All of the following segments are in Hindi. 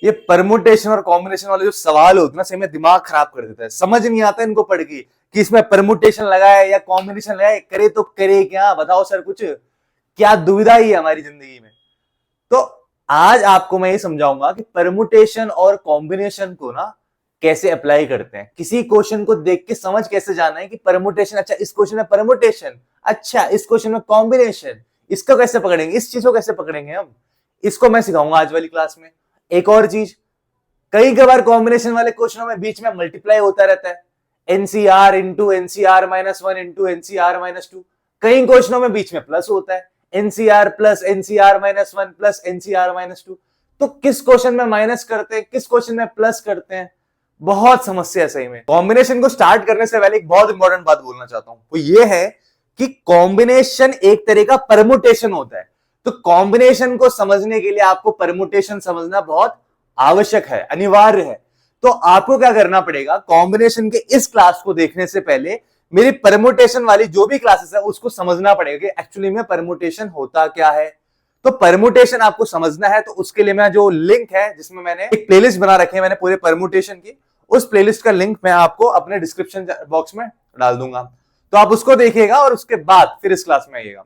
ये परमुटेशन और कॉम्बिनेशन वाले जो सवाल होते हैं ना, सही में दिमाग खराब कर देता है। समझ नहीं आता इनको पढ़ के कि इसमें परमुटेशन लगाए या कॉम्बिनेशन लगाए, करे तो करे क्या, बताओ सर कुछ। क्या दुविधा ही है हमारी जिंदगी में। तो आज आपको मैं ये समझाऊंगा कि परमुटेशन और कॉम्बिनेशन को ना कैसे अप्लाई करते हैं। किसी क्वेश्चन को देख के समझ कैसे जाना है कि परमुटेशन, अच्छा इस क्वेश्चन में परमुटेशन, अच्छा इस क्वेश्चन में कॉम्बिनेशन, इसको कैसे पकड़ेंगे, इस चीज को कैसे पकड़ेंगे हम, इसको मैं सिखाऊंगा आज वाली क्लास में। एक और चीज, कई बार कॉम्बिनेशन वाले क्वेश्चनों में बीच में मल्टीप्लाई होता रहता है, NCR into NCR minus one into NCR minus two. कई क्वेश्चनों में बीच में प्लस होता है, NCR plus NCR minus one plus NCR minus two. तो किस क्वेश्चन में माइनस करते हैं, किस क्वेश्चन में प्लस करते हैं, बहुत समस्या है सही में। कॉम्बिनेशन को स्टार्ट करने से पहले एक बहुत इंपॉर्टेंट बात बोलना चाहता हूं, वो ये है कि कॉम्बिनेशन एक तरह का परमुटेशन होता है। तो कॉम्बिनेशन को समझने के लिए आपको परमुटेशन समझना बहुत आवश्यक है, अनिवार्य है। तो आपको क्या करना पड़ेगा, कॉम्बिनेशन के इस क्लास को देखने से पहले मेरी परमुटेशन वाली जो भी क्लासेस है उसको समझना पड़ेगा कि एक्चुअली में परमुटेशन होता क्या है। तो परमुटेशन आपको समझना है तो उसके लिए मैं जो लिंक है, जिसमें मैंने एक प्लेलिस्ट बना रखी है मैंने पूरे परमुटेशन की, उस प्लेलिस्ट का लिंक मैं आपको अपने डिस्क्रिप्शन बॉक्स में डाल दूंगा। तो आप उसको देखिएगा और उसके बाद फिर इस क्लास में आइएगा।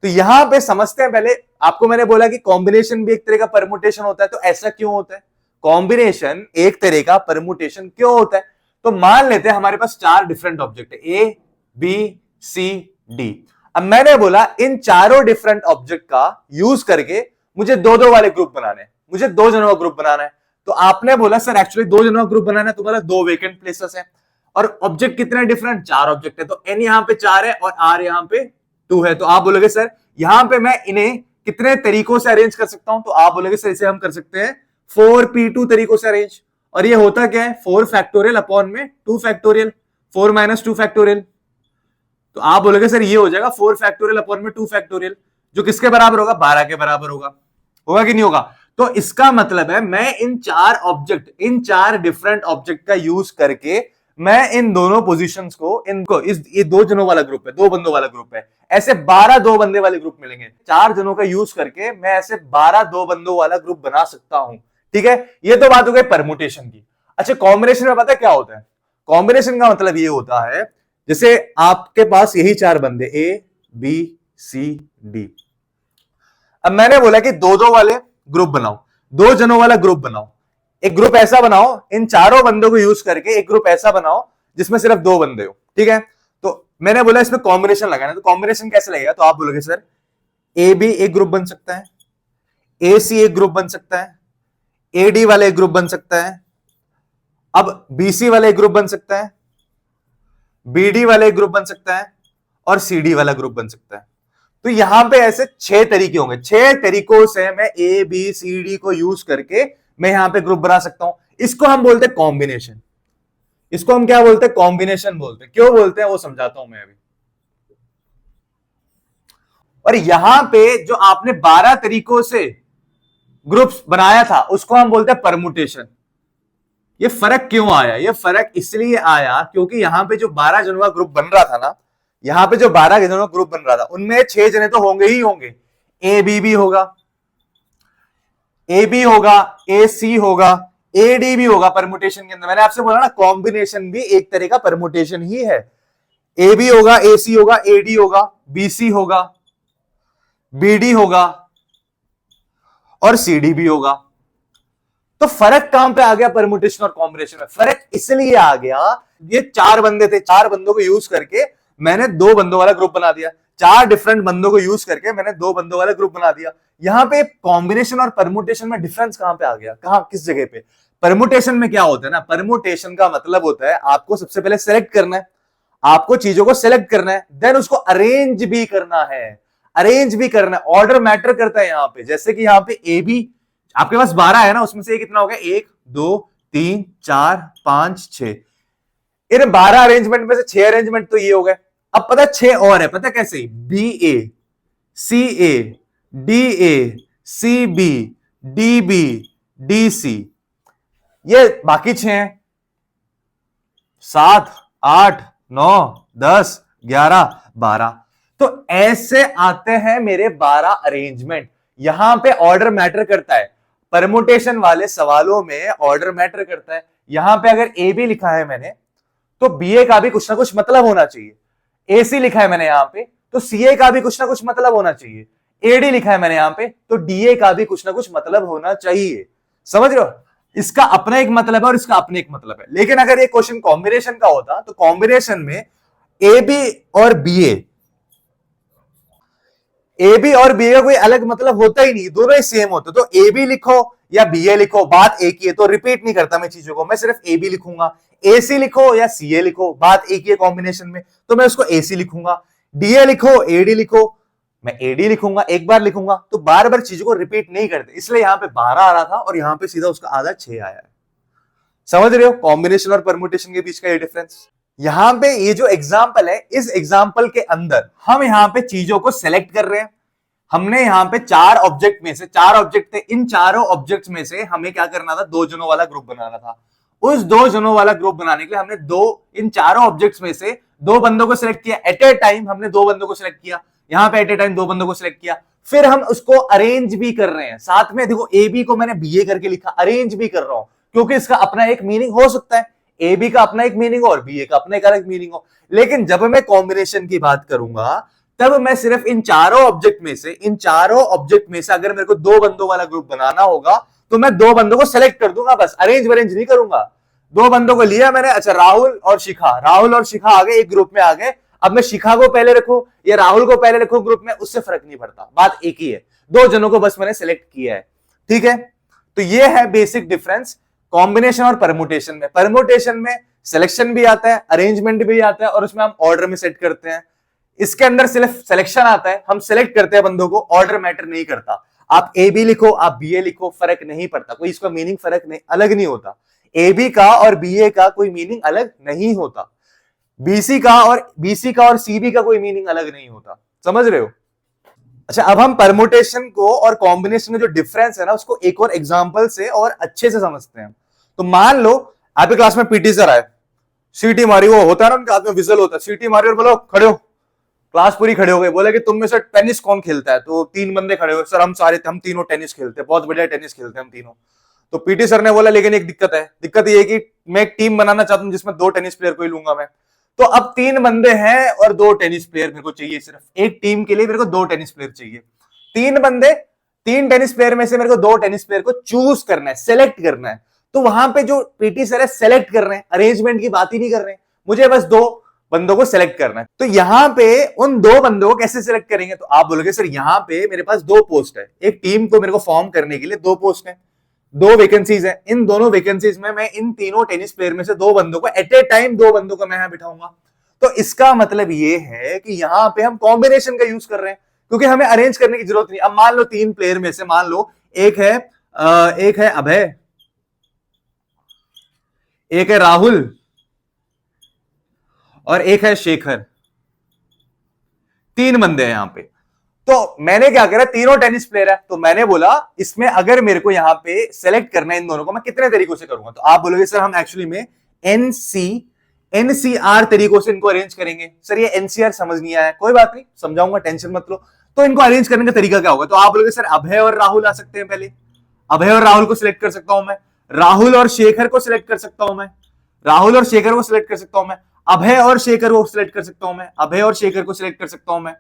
तो यहां पे समझते हैं पहले। आपको मैंने बोला कि कॉम्बिनेशन भी एक तरह का परमुटेशन होता है, तो ऐसा क्यों होता है, कॉम्बिनेशन एक तरह का परमुटेशन क्यों होता है। तो मान लेते हैं हमारे पास चार डिफरेंट ऑब्जेक्ट है, ए बी सी डी। अब मैंने बोला इन चारों डिफरेंट ऑब्जेक्ट का यूज करके मुझे दो दो वाले ग्रुप बनाने हैं, मुझे दो जनों का ग्रुप बनाना है। तो आपने बोला सर एक्चुअली दो जनों का ग्रुप बनाना है, तुम्हारा दो वेकेंट प्लेसेस है और ऑब्जेक्ट कितने डिफरेंट, चार ऑब्जेक्ट है। तो एन यहां पे चार है और आर यहां पे टू है। तो आप बोलोगे सर यहां पे मैं इन्हें कितने तरीकों से अरेंज कर सकता हूं, तो आप बोलोगे सर इसे हम कर सकते हैं 4p2 तरीकों से अरेंज। और ये होता क्या है, 4 फैक्टोरियल अपॉन में 2 फैक्टोरियल, 4 माइनस 2 फैक्टोरियल। तो आप बोलोगे सर ये हो जाएगा 4 फैक्टोरियल अपॉन में 2 फैक्टोरियल, जो किसके बराबर होगा, 12 के बराबर होगा। होगा कि नहीं होगा। तो इसका मतलब है मैं इन चार ऑब्जेक्ट, इन चार डिफरेंट ऑब्जेक्ट का यूज करके मैं इन दोनों पोजीशंस को, इनको ये दो जनों वाला ग्रुप है, दो बंदों वाला ग्रुप है, ऐसे 12 दो बंदे वाले ग्रुप मिलेंगे। चार जनों का यूज करके मैं ऐसे 12 दो बंदों वाला ग्रुप बना सकता हूं। ठीक है, ये तो बात हो गई परमुटेशन की। अच्छा कॉम्बिनेशन में पता है क्या होता है, कॉम्बिनेशन का मतलब ये होता है जैसे आपके पास यही चार बंदे ए बी सी डी। अब मैंने बोला कि दो दो वाले ग्रुप बनाओ, दो जनों वाला ग्रुप बनाओ। एक ग्रुप ऐसा बनाओ इन चारों बंदों को यूज करके, एक ग्रुप ऐसा बनाओ जिसमें सिर्फ दो बंदे हो। ठीक है, तो मैंने बोला इसमें कॉम्बिनेशन लगाना, तो कॉम्बिनेशन कैसे लगेगा, तो आप बोलोगे सर ए बी एक ग्रुप बन सकता है, ए सी एक ग्रुप बन सकता है, ए डी वाला एक ग्रुप बन सकता है, अब बी सी वाला एक ग्रुप बन सकता है, बी डी वाला एक ग्रुप बन सकता है और सी डी वाला ग्रुप बन सकता है। तो यहां पे ऐसे 6 तरीके होंगे, 6 तरीकों से मैं ए बी सी डी को यूज करके मैं यहां पे ग्रुप बना सकता हूं। इसको हम बोलते हैं कॉम्बिनेशन। इसको हम क्या बोलते हैं, कॉम्बिनेशन बोलते हैं। क्यों बोलते हैं वो समझाता हूं मैं अभी। और यहां पे जो आपने 12 तरीकों से ग्रुप्स बनाया था उसको हम बोलते हैं परमुटेशन। ये फर्क क्यों आया, ये फर्क इसलिए आया क्योंकि यहां पे जो 12 जनों का ग्रुप बन रहा था ना, यहां पे जो 12 जनों का ग्रुप बन रहा था उनमें 6 जने तो होंगे ही होंगे। ए बी भी होगा, ए बी होगा, ए सी होगा, ए डी भी होगा परमुटेशन के अंदर। मैंने आपसे बोला ना कॉम्बिनेशन भी एक तरह का परमुटेशन ही है। ए बी होगा, ए सी होगा, ए डी होगा, बी सी होगा, बी डी होगा और सी डी भी होगा। तो फर्क कहां पे आ गया परमुटेशन और कॉम्बिनेशन में, फर्क इसलिए आ गया, ये चार बंदे थे, चार बंदों को यूज करके मैंने दो बंदों वाला ग्रुप बना दिया, चार डिफरेंट बंदों को यूज करके मैंने दो बंदों वाला ग्रुप बना दिया। यहां पे कॉम्बिनेशन और परमुटेशन में डिफरेंस कहां पे आ गया, कहां किस जगह पे। परमुटेशन में क्या होता है ना, परमुटेशन का मतलब होता है आपको सबसे पहले सेलेक्ट करना है, आपको चीजों को सेलेक्ट करना है, देन उसको अरेंज भी करना है, अरेंज भी करना है। ऑर्डर मैटर करता है यहां पे। जैसे कि यहां पे ए बी आपके पास 12 है ना, उसमें से कितना हो गया, 1 2 3 4 5 6। इन 12 अरेंजमेंट में से 6 अरेंजमेंट तो ये हो गए। अब पता 6 और है, पता कैसे, B A C A D A C B D B D C, ये बाकी 6 हैं, 7 8 9 10 11 12। तो ऐसे आते हैं मेरे 12 अरेंजमेंट। यहां पे ऑर्डर मैटर करता है। परमुटेशन वाले सवालों में ऑर्डर मैटर करता है। यहां पे अगर ए बी लिखा है मैंने, तो बी ए का भी कुछ ना कुछ मतलब होना चाहिए। ए सी लिखा है मैंने यहां पे, तो सी ए का भी कुछ ना कुछ मतलब होना चाहिए। एडी लिखा है मैंने यहां पे, तो डीए का भी कुछ ना कुछ मतलब होना चाहिए। समझ रहे हो? इसका अपना एक मतलब है और इसका अपना एक मतलब है। लेकिन अगर ये क्वेश्चन कॉम्बिनेशन का होता, तो कॉम्बिनेशन में ए बी और बी ए बी और बी ए का कोई अलग मतलब होता ही नहीं, दोनों ही सेम होते। तो ए बी लिखो या बी ए लिखो, बात एक ही है। तो रिपीट नहीं करता मैं चीजों को, मैं सिर्फ ए बी लिखूंगा। ए सी लिखो या सी ए लिखो, बात एक ही है कॉम्बिनेशन में, तो मैं उसको ए सी लिखूंगा। डीए लिखो, एडी लिखो, मैं एडी लिखूंगा, एक बार लिखूंगा। तो बार बार चीजों को रिपीट नहीं करते, इसलिए यहां पे 12 आ रहा था और यहां पे सीधा उसका आधा 6 आया है। समझ रहे हो कॉम्बिनेशन और परमुटेशन के बीच का ये डिफरेंस? यहां पे ये जो एग्जाम्पल है, इस एग्जाम्पल के अंदर हम यहां पे चीजों को सेलेक्ट कर रहे हैं। हमने यहां पे 4 ऑब्जेक्ट में से, 4 ऑब्जेक्ट थे, इन चारों ऑब्जेक्ट्स में से हमें क्या करना था, 2 जनों वाला ग्रुप बनाना था। उस 2 जनों वाला ग्रुप बनाने के लिए हमने इन चारों ऑब्जेक्ट्स में से 2 बंदों को सिलेक्ट किया। एट ए टाइम हमने 2 बंदों को सिलेक्ट किया, यहां पे एट ए टाइम 2 बंदों को सिलेक्ट किया। फिर हम उसको अरेंज भी कर रहे हैं साथ में। देखो ए बी को मैंने बी ए करके लिखा, अरेंज भी कर रहा हूं, क्योंकि इसका अपना एक मीनिंग हो सकता है। ए बी का अपना एक मीनिंग और बी ए का अपना एक अलग मीनिंग हो। लेकिन जब मैं कॉम्बिनेशन की बात करूंगा, तब मैं सिर्फ इन चारों ऑब्जेक्ट में से अगर मेरे को 2 बंदों वाला ग्रुप बनाना होगा, तो मैं 2 बंदों को सेलेक्ट कर दूंगा, बस अरेंज वरेंज नहीं करूंगा। 2 बंदों को लिया मैंने, अच्छा राहुल और शिखा आ गए, एक ग्रुप में आ गए। अब मैं शिखा को पहले रखूं या राहुल को पहले रखूं ग्रुप में, उससे फर्क नहीं पड़ता, बात एक ही है। 2 जनों को बस मैंने सेलेक्ट किया है, ठीक है। तो ये है बेसिक डिफरेंस कॉम्बिनेशन और परमुटेशन में। परमुटेशन में सिलेक्शन भी आता है, अरेंजमेंट भी आता है, और उसमें हम ऑर्डर में सेट करते हैं। इसके अंदर सिर्फ सिलेक्शन आता है, हम सिलेक्ट करते हैं बंदों को, ऑर्डर मैटर नहीं करता। आप ए बी लिखो, आप बी ए लिखो, फर्क नहीं पड़ता, कोई इसका मीनिंग फर्क नहीं, अलग नहीं होता। ए बी का और बी ए का कोई मीनिंग अलग नहीं होता। बीसी का और सी बी का कोई मीनिंग अलग नहीं होता। समझ रहे हो? अच्छा, अब हम परमुटेशन को और कॉम्बिनेशन में जो डिफरेंस है ना, उसको एक और एग्जांपल से और अच्छे से समझते हैं। तो मान लो आपके क्लास में पीटी सर आए, सीटी मारी, वो होता है ना उनके हाथ में विजल होता है, सीटी मारी और बोलो खड़े हो। क्लास पूरी खड़े हो गए। बोले कि तुम में से टेनिस कौन खेलता है? तो 3 बंदे खड़े हो। सर हम तीनों टेनिस खेलते हैं, बहुत बढ़िया टेनिस खेलते हैं हम तीनों। तो पीटी सर ने बोला लेकिन एक दिक्कत है। दिक्कत ये है कि मैं एक टीम बनाना चाहता हूं जिसमें 2 टेनिस प्लेयर को ही लूंगा मैं। तो अब 3 बंदे हैं और 2 टेनिस प्लेयर मेरे को चाहिए, सिर्फ एक टीम के लिए मेरे को 2 टेनिस प्लेयर चाहिए। 3 बंदे, 3 टेनिस प्लेयर में से मेरे को 2 टेनिस प्लेयर को चूज करना है, सेलेक्ट करना है। तो वहां पे जो पीटी सर है सेलेक्ट कर रहे हैं, अरेंजमेंट की बात ही नहीं कर रहे हैं, मुझे बस 2 बंदों को सिलेक्ट करना है। तो यहां पे उन 2 बंदों को कैसे सिलेक्ट करेंगे? तो आप बोलोगे सर यहां पे मेरे पास 2 पोस्ट है, एक टीम को मेरे को फॉर्म करने के लिए 2 पोस्ट है, 2 वैकेंसीज है। इन दोनों वैकेंसीज में मैं इन तीनों टेनिस प्लेयर में से 2 बंदों को एट ए टाइम 2 बंदों को मैं यहां बिठाऊंगा। तो इसका मतलब ये है कि यहां पे हम कॉम्बिनेशन का यूज कर रहे हैं, क्योंकि हमें अरेंज करने की जरूरत नहीं। अब मान लो 3 प्लेयर में से, मान लो एक है अभय, एक है राहुल और एक है शेखर। 3 बंदे हैं यहां पे। तो मैंने क्या करा, तीनों टेनिस प्लेयर है, तो मैंने बोला इसमें अगर मेरे को यहां पे सेलेक्ट करना है इन दोनों को, मैं कितने तरीकों से करूंगा? तो आप बोलोगे सर हम एक्चुअली में एनसीआर तरीकों से इनको अरेंज करेंगे। सर ये एनसीआर समझ नहीं आया, कोई बात नहीं, समझाऊंगा, टेंशन मत लो। तो इनको अरेंज करने का तरीका क्या होगा? तो आप बोलोगे सर अभय और राहुल आ सकते हैं, पहले अभय और राहुल को सिलेक्ट कर सकता हूं मैं, राहुल और शेखर को सिलेक्ट कर सकता हूं मैं, राहुल और शेखर को सिलेक्ट कर सकता हूं मैं, अभय और शेखर को सिलेक्ट कर सकता हूं मैं, अभय और शेखर को सिलेक्ट कर सकता हूं मैं।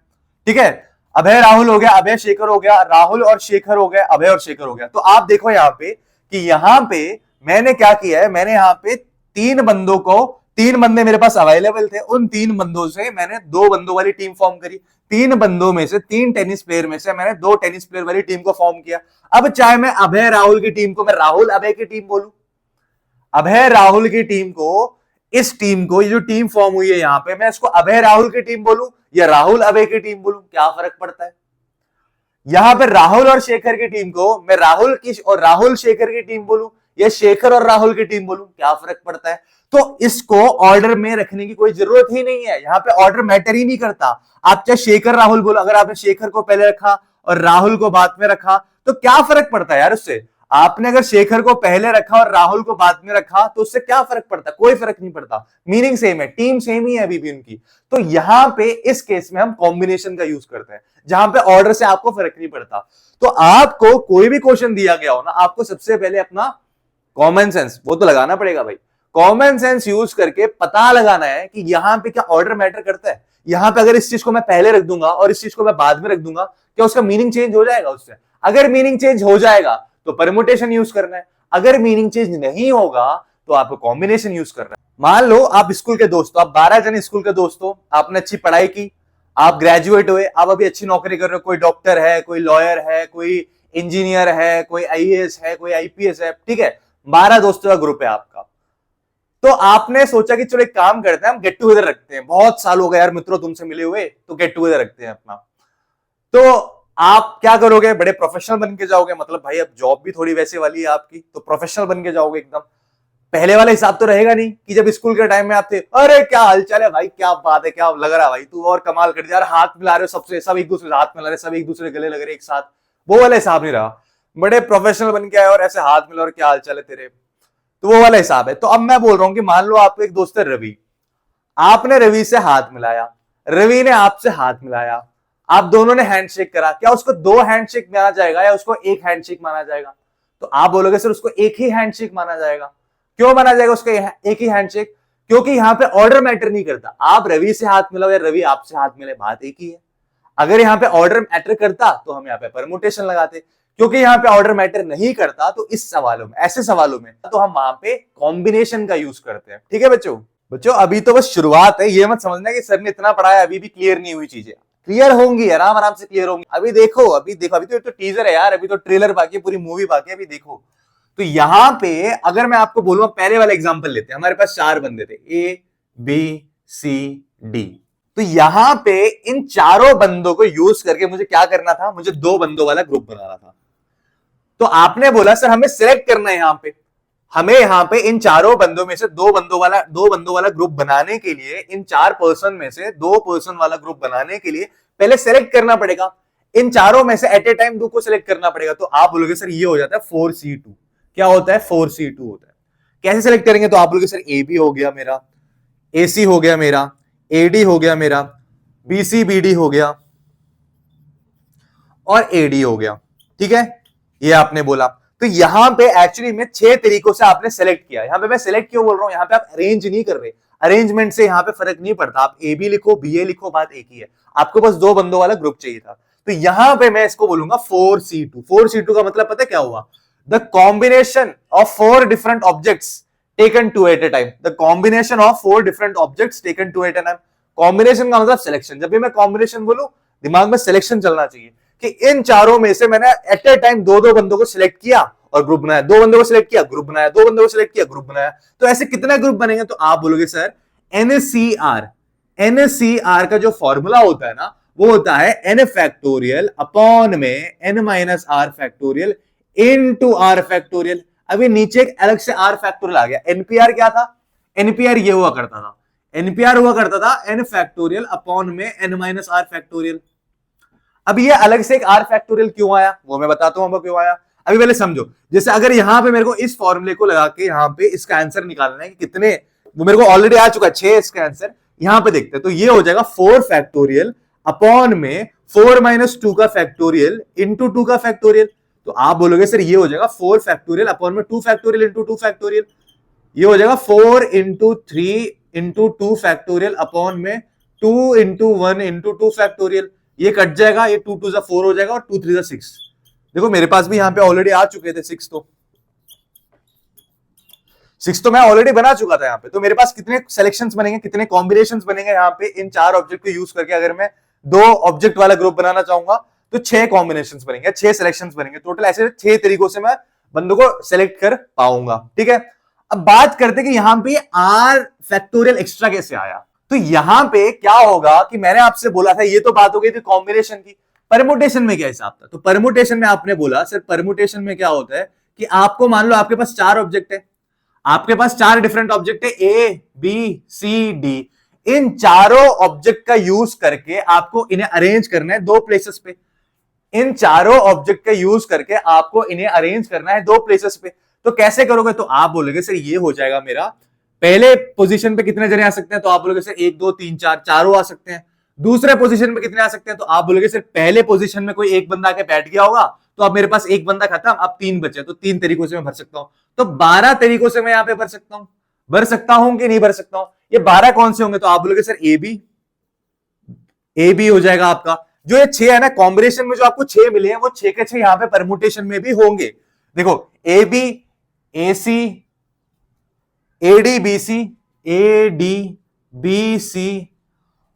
ठीक है, अभय राहुल हो गया, अभय शेखर हो गया, राहुल और शेखर हो गया, अभय और शेखर हो गया। तो आप देखो यहां पे कि यहां पे मैंने क्या किया है, मैंने यहां पे 3 बंदों को, 3 बंदे मेरे पास अवेलेबल थे, उन 3 बंदों से मैंने 2 बंदों वाली टीम फॉर्म करी। 3 बंदों में से, 3 टेनिस प्लेयर में से मैंने 2 टेनिस प्लेयर वाली टीम को फॉर्म किया। अब चाहे मैं अभय राहुल की टीम को मैं राहुल अभय की टीम बोलूं, अभय राहुल की टीम को, इस टीम को, ये जो टीम फॉर्म हुई है यहां पे, मैं इसको अभय राहुल की टीम बोलूं या राहुल अभय की टीम बोलूं, क्या फर्क पड़ता है? यहां पर राहुल और शेखर की टीम को मैं राहुल की और राहुल शेखर की टीम बोलूं या शेखर और राहुल की टीम बोलूं, क्या फर्क पड़ता है? तो इसको ऑर्डर में रखने की कोई जरूरत ही नहीं है, यहां पे ऑर्डर मैटर ही नहीं करता। आप चाहे शेखर राहुल बोलो, अगर आपने शेखर को पहले रखा और राहुल को बाद में रखा तो क्या फर्क पड़ता है यार उससे? आपने अगर शेखर को पहले रखा और राहुल को बाद में रखा तो उससे क्या फर्क पड़ता? कोई फर्क नहीं पड़ता, मीनिंग सेम है, टीम सेम ही है अभी भी उनकी। तो यहां पे इस केस में हम कॉम्बिनेशन का यूज करते हैं। जहां पे ऑर्डर से आपको फर्क नहीं पड़ता। तो आपको कोई भी क्वेश्चन दिया गया हो ना, आपको सबसे पहले अपना कॉमन सेंस वो तो लगाना पड़ेगा भाई। कॉमन सेंस यूज करके पता लगाना है कि यहां पे क्या ऑर्डर मैटर करता है। यहां पे अगर इस चीज को मैं पहले रख दूंगा और इस चीज को मैं बाद में रख दूंगा, क्या उसका मीनिंग चेंज हो जाएगा उससे? अगर मीनिंग चेंज हो जाएगा तो परमुटेशन यूज करना है, अगर मीनिंग चेंज नहीं होगा तो आपको कॉम्बिनेशन यूज करना है। मान लो आप स्कूल के दोस्त हो, आप 12 जन स्कूल के दोस्त हो, आपने अच्छी पढ़ाई की, आप ग्रेजुएट हुए, आप अभी अच्छी नौकरी कर रहे हो, कोई डॉक्टर है, कोई लॉयर है, कोई इंजीनियर है, कोई आईएएस है, कोई आईपीएस है, ठीक है, 12 दोस्तों का ग्रुप है आपका। तो आपने सोचा कि चलो एक काम करते हैं, हम गेट टुगेदर रखते हैं, बहुत साल हो गए यार मित्रों तुमसे मिले हुए, तो गेट टुगेदर रखते हैं अपना। तो आप क्या करोगे, बड़े प्रोफेशनल बन के जाओगे, मतलब भाई अब जॉब भी थोड़ी वैसे वाली है आपकी, तो प्रोफेशनल बन के जाओगे एकदम। पहले वाला हिसाब तो रहेगा नहीं कि जब स्कूल के टाइम में आप थे, अरे क्या हालचाल है भाई, क्या बात है, क्या लग रहा है भाई, तू और कमाल कर दिया यार, हाथ मिला रहे हो सबसे, सब एक दूसरे हाथ मिला रहे, सब एक दूसरे गले लग रहे एक साथ, वो वाला हिसाब नहीं रहा। बड़े प्रोफेशनल बन के आए और ऐसे हाथ मिला और क्या हालचाल है तेरे, तो वो वाला हिसाब है। तो अब मैं बोल रहा हूं कि मान लो आपको एक दोस्त है रवि, आपने रवि से हाथ मिलाया, रवि ने आपसे हाथ मिलाया, आप दोनों ने हैंडशेक करा, क्या उसको 2 हैंडशेक माना जाएगा या उसको 1 हैंडशेक माना जाएगा? तो आप बोलोगे सर उसको 1 ही हैंडशेक माना जाएगा। क्यों माना जाएगा उसको 1 ही हैंडशेक? क्योंकि यहां पे ऑर्डर मैटर नहीं करता, आप रवि से हाथ मिलाओ या रवि आपसे हाथ मिले, बात एक ही है। अगर यहां पे ऑर्डर मैटर करता तो हम यहां पे परमुटेशन लगाते, क्योंकि यहां पे ऑर्डर मैटर नहीं करता, तो इस सवालों में, ऐसे सवालों में तो हम वहां पे कॉम्बिनेशन का यूज करते हैं। ठीक है बच्चों? बच्चों अभी तो बस शुरुआत है, ये मत समझना कि सर ने इतना पढ़ाया अभी भी क्लियर नहीं हुई चीजें, क्लियर होंगी, आराम आराम से क्लियर होंगी। अभी देखो, अभी देखो, अभी तो टीजर है यार, अभी तो ट्रेलर बाकी है, पूरी मूवी बाकी है, अभी देखो। तो यहां पे अगर मैं आपको बोलूं, पहले वाला एग्जांपल लेते हैं, हमारे पास 4 बंदे थे, ए बी सी डी। तो यहां पे इन चारों बंदों को यूज करके मुझे क्या करना था, मुझे 2 बंदों वाला ग्रुप बनाना था। तो आपने बोला सर हमें सिलेक्ट करना है, यहां पे हमें यहां पे इन चारों बंदों में से 2 बंदों वाला ग्रुप बनाने के लिए, इन 4 पर्सन में से 2 पर्सन वाला ग्रुप बनाने के लिए पहले सेलेक्ट करना पड़ेगा, इन चारों में से एट ए टाइम 2 को सिलेक्ट करना पड़ेगा। तो आप बोलोगे सर ये हो जाता है 4C2। क्या होता है? 4C2 होता है। कैसे सिलेक्ट करेंगे? तो आप बोलोगे सर ए बी हो गया मेरा, ए सी हो गया मेरा, ए डी हो गया मेरा, बी सी बी डी हो गया और ए डी हो गया। ठीक है, ये आपने बोला। तो यहां पे एक्चुअली में 6 तरीकों से आपने सेलेक्ट किया। यहां पे मैं सेलेक्ट क्यों बोल रहा हूं, यहां पे आप अरेंज नहीं कर रहे, अरेंजमेंट से यहां पे फर्क नहीं पड़ता, आप ए बी लिखो बी ए लिखो, बात एक ही है। आपको बस 2 बंदों वाला ग्रुप चाहिए था। तो यहां पे मैं इसको बोलूंगा 4C2। 4C2 का मतलब पता है क्या हुआ? The combination of 4 different objects taken two at a time. The combination of 4 different objects taken two at a time. Combination का मतलब सिलेक्शन। जब भी मैं कॉम्बिनेशन बोलूं, दिमाग में सिलेक्शन चलना चाहिए कि इन चारों में से मैंने एट ए टाइम 2-2 बंदों को सिलेक्ट किया और ग्रुप बनाया, 2 बंदों को सिलेक्ट किया, ग्रुप बनाया, 2 बंदों को सिलेक्ट किया, ग्रुप बनाया। तो ऐसे कितने ग्रुप बनेंगे? तो आप बोलोगे सर NCR। NCR का जो फॉर्मूला होता है ना, वो होता है n फैक्टोरियल अपॉन में n minus r factorial into r factorial. अभी नीचे एक अलग से r फैक्टोरियल आ गया। NPR क्या था? NPR ये हुआ करता था, NPR हुआ करता था n फैक्टोरियल अपॉन में n माइनस r फैक्टोरियल। अब ये अलग से एक r फैक्टोरियल क्यों आया, वो मैं बताता हूं क्यों आया। अभी पहले समझो, जैसे अगर यहां पे मेरे को इस फॉर्मूले को लगा के यहां पे इसका आंसर निकालना है कि कितने, वो मेरे को ऑलरेडी आ चुका है 6 इसका आंसर, यहां पे देखते हैं। तो ये हो जाएगा 4 फैक्टोरियल अपॉन में 4 माइनस 2 का फैक्टोरियल इंटू 2 का फैक्टोरियल। तो आप बोलोगे सर ये हो जाएगा 4 फैक्टोरियल अपॉन में 2 फैक्टोरियल इंटू 2 फैक्टोरियल। ये हो जाएगा 4 इंटू 3 इंटू 2 फैक्टोरियल अपॉन में 2 इंटू 1 इंटू 2 फैक्टोरियल। ये कट जाएगा, ये 2 2 जा 4 हो जाएगा और 2 3 जा 6। देखो मेरे पास भी यहां पे ऑलरेडी आ चुके थे 6, तो मैं ऑलरेडी बना चुका था यहां पे। तो मेरे पास कितने सिलेक्शंस बनेंगे, कितने कॉम्बिनेशंस बनेंगे यहां पे इन 4 ऑब्जेक्ट को यूज करके? अगर मैं 2 ऑब्जेक्ट वाला ग्रुप बनाना चाहूंगा तो 6 कॉम्बिनेशंस बनेंगे, 6 सिलेक्शंस बनेंगे टोटल। ऐसे 6 तरीकों से मैं बंदों को सिलेक्ट कर पाऊंगा। ठीक है, अब बात करते हैं कि यहां पे r फैक्टोरियल एक्स्ट्रा कैसे आया। तो यहां पे क्या होगा कि मैंने आपसे बोला था, ये तो बात हो गई थी कॉम्बिनेशन की। परमुटेशन में क्या हिसाब था? तो परमुटेशन में आपने बोला सर परमुटेशन में क्या होता है कि आपको मान लो आपके पास 4 ऑब्जेक्ट है, आपके पास 4 डिफरेंट ऑब्जेक्ट है ए बी सी डी। इन चारों ऑब्जेक्ट का यूज करके आपको इन्हें अरेंज करना है 2 प्लेसेस पे। इन चारों ऑब्जेक्ट का यूज करके आपको इन्हें अरेंज करना है 2 प्लेसेस पे। तो कैसे करोगे? तो आप बोलोगे सर ये हो जाएगा मेरा, पहले पोजीशन पे कितने जने आ सकते हैं? तो आप बोलोगे सर 1 2 3 4, चारों आ सकते हैं। दूसरे पोजीशन में कितने आ सकते हैं? तो आप बोलोगे सर पहले पोजीशन में कोई एक बंदा आके बैठ गया होगा, तो अब मेरे पास एक बंदा खत्म, अब 3 बचे, तो 3 तरीकों से मैं भर सकता हूं। तो 12 तरीकों से मैं यहां पे भर सकता हूं। भर सकता हूं कि नहीं भर सकता हूं? ये 12 कौन से होंगे? तो आप बोलोगे सर ए बी हो जाएगा आपका। जो ये 6 है ना कॉम्बिनेशन में, जो आपको 6 मिले हैं, वो 6 के 6 यहां पे परमुटेशन में भी होंगे। देखो A B, A C, A D B C, A D B C,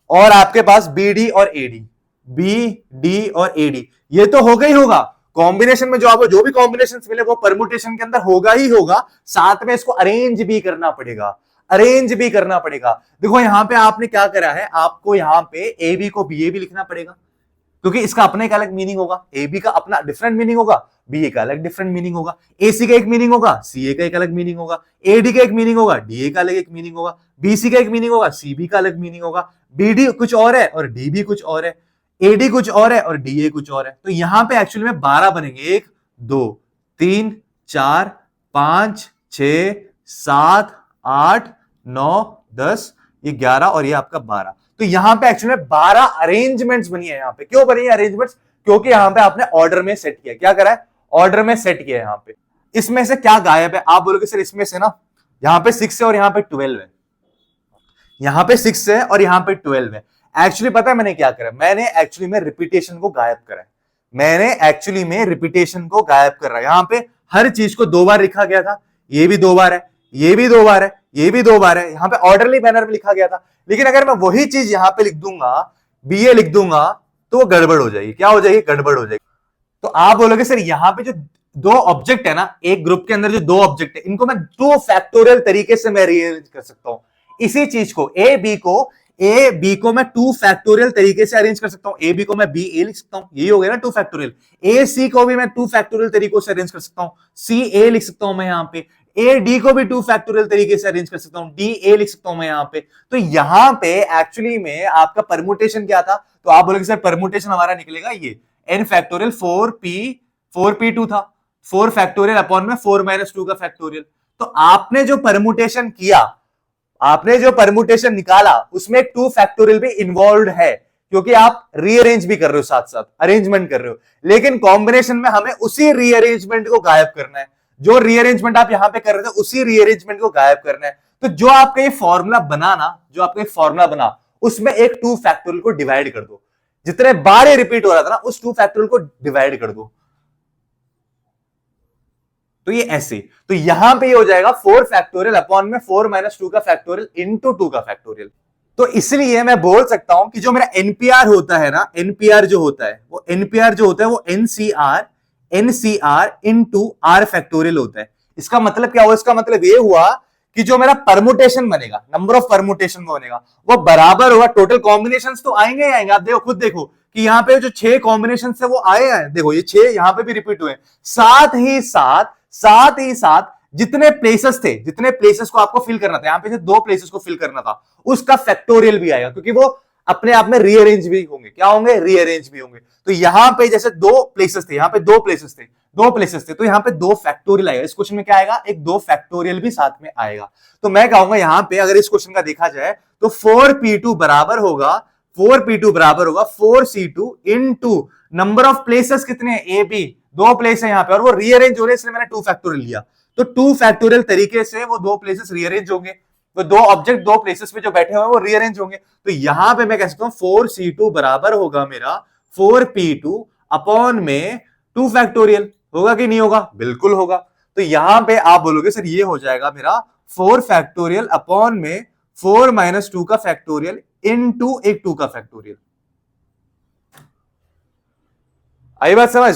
और आपके पास बी डी और ए डी, बी डी और ए डी, ये तो होगा ही होगा। कॉम्बिनेशन में जो आपको जो भी कॉम्बिनेशन मिले वो परमुटेशन के अंदर होगा ही होगा, साथ में इसको अरेंज भी करना पड़ेगा, अरेंज भी करना पड़ेगा। देखो यहां पे आपने क्या करा है, आपको यहां पे ए बी को बी ए भी लिखना पड़ेगा, क्योंकि इसका अपना एक अलग मीनिंग होगा, ए बी का अपना डिफरेंट मीनिंग होगा, बी ए का अलग डिफरेंट मीनिंग होगा, ए सी का एक मीनिंग होगा, सी ए का एक अलग मीनिंग होगा, ए डी का एक मीनिंग होगा, डी ए का अलग एक मीनिंग होगा, बी सी का एक मीनिंग होगा, सी बी का अलग मीनिंग होगा, बी डी कुछ और है और डी बी कुछ और है, ए डी कुछ और है और डी ए कुछ और है। तो यहां पे एक्चुअली में 12 बनेंगे, 1 2 3 4 5 6 7 8 9 10, ये 11 और ये आपका 12। तो यहां पे एक्चुअली में 12 अरेंजमेंट्स बनी है। यहां पे क्यों बनी है अरेंजमेंट्स? क्योंकि यहां पे आपने ऑर्डर में सेट किया। क्या करा है? ऑर्डर में सेट किया है। यहां पे इसमें से क्या गायब है? आप बोलोगे सर इसमें से ना, यहां पे 6 है और यहां पे 12 है, यहां पे 6 है और यहां पे 12 है। एक्चुअली पता है मैंने क्या करा? मैंने एक्चुअली में रिपीटेशन को गायब करा है। मैंने एक्चुअली में रिपीटेशन को गायब कर रहा है। यहां पे हर चीज को 2 बार लिखा गया था, ये भी 2 बार है, ये भी 2 बार है, ये भी 2 बार है, यहां पे ऑर्डरली मैनर में लिखा गया था। लेकिन अगर मैं वही चीज यहां पे लिख दूंगा, बी ए लिख दूंगा, तो वो गड़बड़ हो जाएगी। क्या हो जाएगी? गड़बड़ हो जाएगी। तो आप बोलोगे सर यहां पे जो 2 ऑब्जेक्ट है ना, एक ग्रुप के अंदर जो 2 ऑब्जेक्ट है, इनको मैं 2 फैक्टोरियल तरीके से मैं रीअरेंज कर सकता हूं। इसी चीज को ए बी को मैं 2 फैक्टोरियल तरीके से अरेंज कर सकता हूं। ए बी को मैं बी ए लिख सकता हूं, यही हो गया ना 2 फैक्टोरियल। ए सी को भी मैं 2 फैक्टोरियल तरीकों से अरेंज कर सकता हूं, सी ए लिख सकता हूं मैं यहां पे। ए डी को भी 2 फैक्टोरियल तरीके से अरेंज कर सकता हूं, डी ए लिख सकता हूं मैं यहां पे। तो यहां पे एक्चुअली में आपका परमुटेशन क्या था? तो आप बोलोगे सर परमुटेशन हमारा निकलेगा ये n फैक्टोरियल 4p2 था, 4 फैक्टोरियल अपॉन में 4 माइनस 2 का फैक्टोरियल। तो आपने जो परमुटेशन किया, आपने जो परमुटेशन निकाला, उसमें 2 फैक्टोरियल भी इन्वॉल्व है, क्योंकि आप रीअरेंज भी कर रहे हो, साथ साथ अरेंजमेंट कर रहे हो। लेकिन कॉम्बिनेशन में हमें उसी रीअरेंजमेंट को गायब करना है। जो रीअरेंजमेंट आप यहां पे कर रहे थे, उसी रीअरेंजमेंट को गायब करना है। तो जो आपका ये फॉर्मूला बना ना, जो आपका ये फॉर्मूला बना, उसमें एक 2 फैक्टोरियल को डिवाइड कर दो। जितने बार ये रिपीट हो रहा था ना, उस 2 फैक्टोरियल को डिवाइड कर दो। तो ये ऐसे, तो यहां पे ये हो जाएगा 4 फैक्टोरियल अपॉन में 4 माइनस 2 का फैक्टोरियल इनटू 2 का फैक्टोरियल। तो इसलिए मैं बोल सकता हूं कि जो मेरा एनपीआर होता है ना, एनपीआर जो होता है वो एनसीआर इनटू आर फैक्टोरियल होता है। इसका मतलब क्या हुआ? इसका मतलब ये हुआ कि जो मेरा परमुटेशन बनेगा, नंबर ऑफ परमुटेशन बनेगा, वो बराबर होगा, टोटल कॉम्बिनेशंस तो आएंगे ही आएंगे। आप देखो, खुद देखो कि यहां पे जो 6 कॉम्बिनेशन है वो आए हैं। देखो ये 6 यहां पे भी रिपीट हुए। साथ ही साथ जितने प्लेसेस को आपको फिल करना था, यहां पे से 2 प्लेसेस को फिल करना था, उसका फैक्टोरियल भी आएगा, क्योंकि वो अपने आप में रीअरेंज भी होंगे। क्या होंगे? रीअरेंज भी होंगे। तो यहां पे जैसे 2 प्लेसेस थे, यहां पे 2 प्लेसेस थे, तो यहां पे 2 फैक्टोरियल आएगा। इस क्वेश्चन में क्या आएगा? एक 2 फैक्टोरियल भी साथ में आएगा। तो मैं कहूंगा यहां पे अगर इस क्वेश्चन का देखा जाए तो 4p2 बराबर होगा 4c2 into number of places कितने हैं? ए बी, 2 प्लेस है यहां पे, और वो रीअरेंज हो रहे हैं, इसलिए मैंने 2 फैक्टोरियल लिया। तो 2 फैक्टोरियल तरीके से वो 2 प्लेसेस रीअरेंज होंगे, तो 2 ऑब्जेक्ट 2 प्लेसेस पे जो बैठे हुए हैं वो रीअरेंज होंगे। तो यहां पे मैं कह सकता हूं 4c2 बराबर होगा मेरा 4p2 अपॉन में 2 फैक्टोरियल। होगा कि नहीं होगा? बिल्कुल होगा। तो यहां पे आप बोलोगे सर ये हो जाएगा मेरा 4 फैक्टोरियल अपॉन में 4 माइनस 2 का फैक्टोरियल इनटू एक 2 का फैक्टोरियल। आई बात समझ?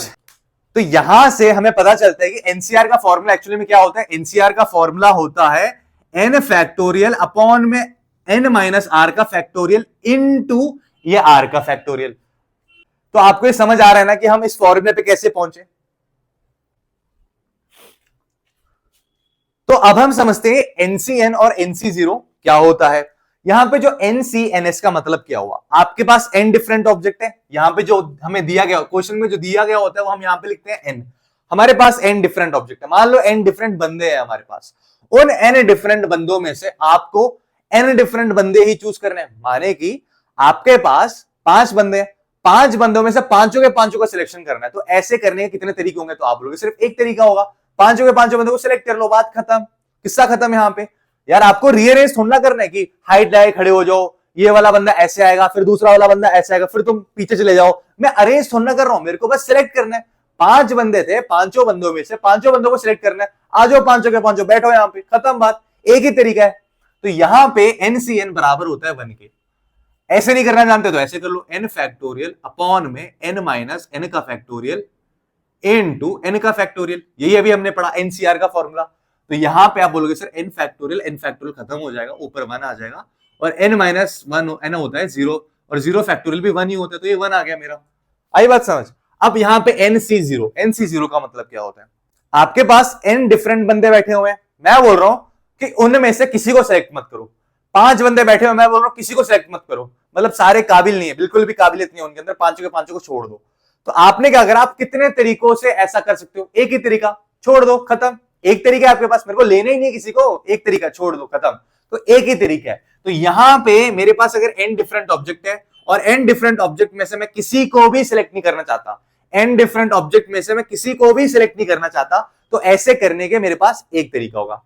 तो यहां से हमें पता चलता है कि एनसीआर का फॉर्मूला एक्चुअली में क्या होता है? एनसीआर का फॉर्मूला होता है एन फैक्टोरियल अपॉन में एन माइनस आर का फैक्टोरियल इनटू ये आर का फैक्टोरियल। तो आपको ये समझ आ रहा है ना कि हम इस फॉर्मूले पे कैसे पहुंचे? तो अब हम समझते हैं एनसीएन और एनसी0 क्या होता है। यहां पे जो एनसीएनएस का मतलब क्या हुआ? आपके पास एन डिफरेंट ऑब्जेक्ट है, यहां पे जो हमें दिया गया क्वेश्चन में जो दिया गया होता है वो हम यहां पे लिखते हैं एन। हमारे पास एन डिफरेंट ऑब्जेक्ट है, मान लो एन डिफरेंट बंदे हैं हमारे पास। उन एन डिफरेंट बंदों में से आपको एन डिफरेंट बंदे ही चूज करने हैं। माने कि आपके पास 5 बंदे हैं, 5 बंदों में से पांचों के पांचों का सिलेक्शन करना है, तो ऐसे करने के कितने तरीके होंगे? तो आप बोलोगे सिर्फ एक तरीका होगा, पांचों के पांचों बंदों को सिलेक्ट कर लो, बात खत्म, किस्सा खत्म। यहां पे यार आपको रीअरेंज थोड़ा करना है कि हाइट लाए खड़े हो जाओ, ये वाला बंदा ऐसे आएगा, फिर दूसरा वाला बंदा ऐसे आएगा, फिर तुम पीछे चले जाओ। मैं अरेंज थोड़ा कर रहा हूं, मेरे को बस सिलेक्ट करना है। 5 बंदे थे, पांचों बंदों में से पांचों बंदों को सिलेक्ट करना है। आ जाओ पांचों के पांचों, बैठो यहां पे, खत्म बात। एक ही तरीका है। तो यहां पे एनसीएन बराबर होता है 1 के। ऐसे नहीं करना जानते तो ऐसे कर लो, n फैक्टोरियल अपॉन में n माइनस n का फैक्टोरियल इनटू n का फैक्टोरियल। यही अभी हमने पढ़ा एनसीआर का फॉर्मूला। तो यहां पे आप बोलोगे सर n फैक्टोरियल खत्म हो जाएगा, ऊपर 1 आ जाएगा, और n माइनस 1 n होता है 0, और 0 फैक्टोरियल भी 1 ही होता है, तो ये 1 आ गया मेरा। आई बात समझ? अब यहां पे NC0 का मतलब क्या होता है? आपके पास n डिफरेंट बंदे बैठे हुए हैं, मैं बोल रहा हूं कि उनमें से किसी को सेलेक्ट मत करो। 5 बंदे बैठे हुए, मैं बोल रहा हूं किसी को सेलेक्ट मत करो, मतलब सारे काबिल नहीं है, बिल्कुल भी काबिलियत नहीं है उनके अंदर, पांचों के पांचों को छोड़ दो। तो आपने क्या करा? आप कितने तरीकों से ऐसा कर सकते हो? एक ही तरीका, छोड़ दो, खत्म। एक तरीका है आपके पास, मेरे को लेना ही नहीं किसी को, एक तरीका, छोड़ दो, खत्म। तो एक ही तरीका है। तो यहां पे मेरे पास अगर n डिफरेंट ऑब्जेक्ट है, और n डिफरेंट ऑब्जेक्ट में से मैं किसी को भी सिलेक्ट नहीं करना चाहता, n डिफरेंट ऑब्जेक्ट में से मैं किसी को भी सिलेक्ट नहीं करना चाहता, तो ऐसे करने के मेरे पास एक तरीका होगा।